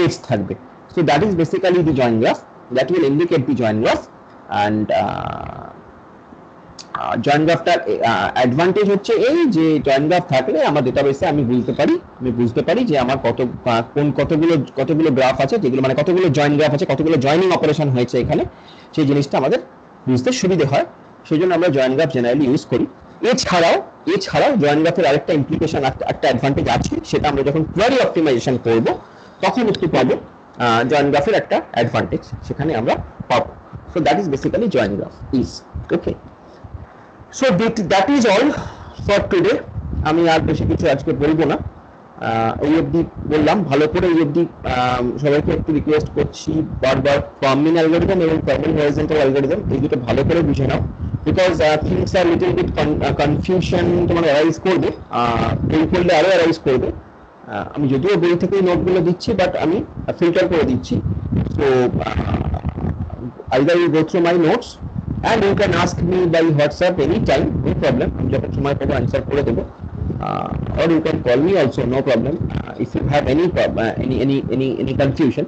এজ থাকবে। So that is basically the join graph, that will indicate the join graph. And join গ্রাফটার অ্যাডভান্টেজ হচ্ছে এই যে জয়েন গ্রাফ থাকলে আমার ডেটাবেসে আমি বুঝতে পারি যে আমার কতগুলো গ্রাফ আছে, যেগুলো মানে কতগুলো জয়েন গ্রাফ আছে, কতগুলো জয়েনিং অপারেশন হয়েছে এখানে, সেই জিনিসটা আমাদের বুঝতে সুবিধা হয়। সেই জন্য আমরা জয়েন গ্রাফ জেনারেলি ইউজ করি। এছাড়াও জয়েন গ্রাফের আরেকটা ইমপ্লিকেশন, একটা অ্যাডভান্টেজ আছে, সেটা আমরা যখন কোয়ারি অপটিমাইজেশন করব তখন একটু পাবো। জয়েন গ্রাফের একটা অ্যাডভান্টেজ সেখানে আমরা পাবো। So that is basically join graph is okay. So that is all for today. আমি আর বেশি কিছু আজকে বলবো না, এই অবধি বললাম। ভালো করে এই অবধি সবাইকে একটু রিকোয়েস্ট করছি বারবার, ফর্মিন অ্যালগরিদম এবং ফর্মিন হরিজন্টাল অ্যালগরিদম এই দুটো ভালো করে বুঝে নাও, because things are little bit confusion তোমার অ্যারাইজ করবে, বই পড়লে আরো অ্যারাইজ করবে। আমি যদিও বই থেকেই নোটগুলো দিচ্ছি, বাট আমি ফিল্টার করে দিচ্ছি। So either you go through my notes and you can ask me by WhatsApp anytime, no problem. আমি যখন সময় পাবো অ্যানসার করে দেবো, or you can call me also, no problem. If you have any confusion,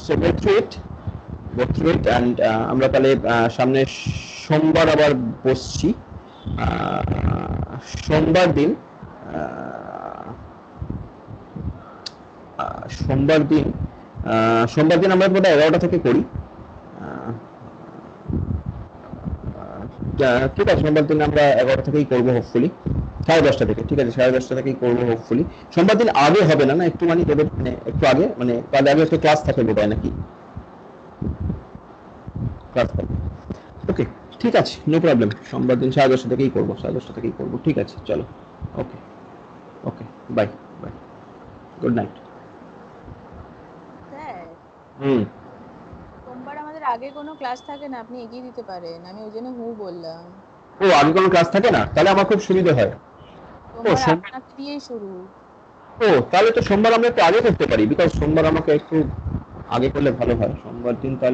so go through it and আমরা তাহলে সামনে সোমবার আবার বসছি। সোমবার দিন আমরা বোধহয় 11টা থেকে করি। ঠিক আছে, সোমবার দিন আমরা 11টা থেকেই করবো হোপফুলি, 10:30 থেকে। ঠিক আছে, 10:30 থেকেই করবো হোপফুলি। সোমবার দিন আগে হবে না, একটুখানি তোদের মানে একটু আগে, মানে তার আগে একটা ক্লাস থাকে বোধহয়, নাকি ক্লাস থাকে? ওকে ঠিক আছে, নো প্রবলেম। সোমবার দিন 10:30 থেকেই করবো, 10:30 থেকেই করবো। ঠিক আছে, চলো, ওকে বাই, গুড নাইট।
সোমবার আমাদের আগে কোনো ক্লাস থাকে না, আপনি এগিয়ে দিতে পারেন, আমি ওই জন্য বললাম।
ও, আগে কোনো ক্লাস থাকে না? তাহলে আমার খুব সুবিধা হয়।
সোমবার আপনাকে দিয়েই শুরু।
তাহলে তো সোমবার আমরা একটু আগে করতে পারি, বিকজ সোমবার আমাকে একটু আগে করলে ভালো হয় সোমবার দিন। তাহলে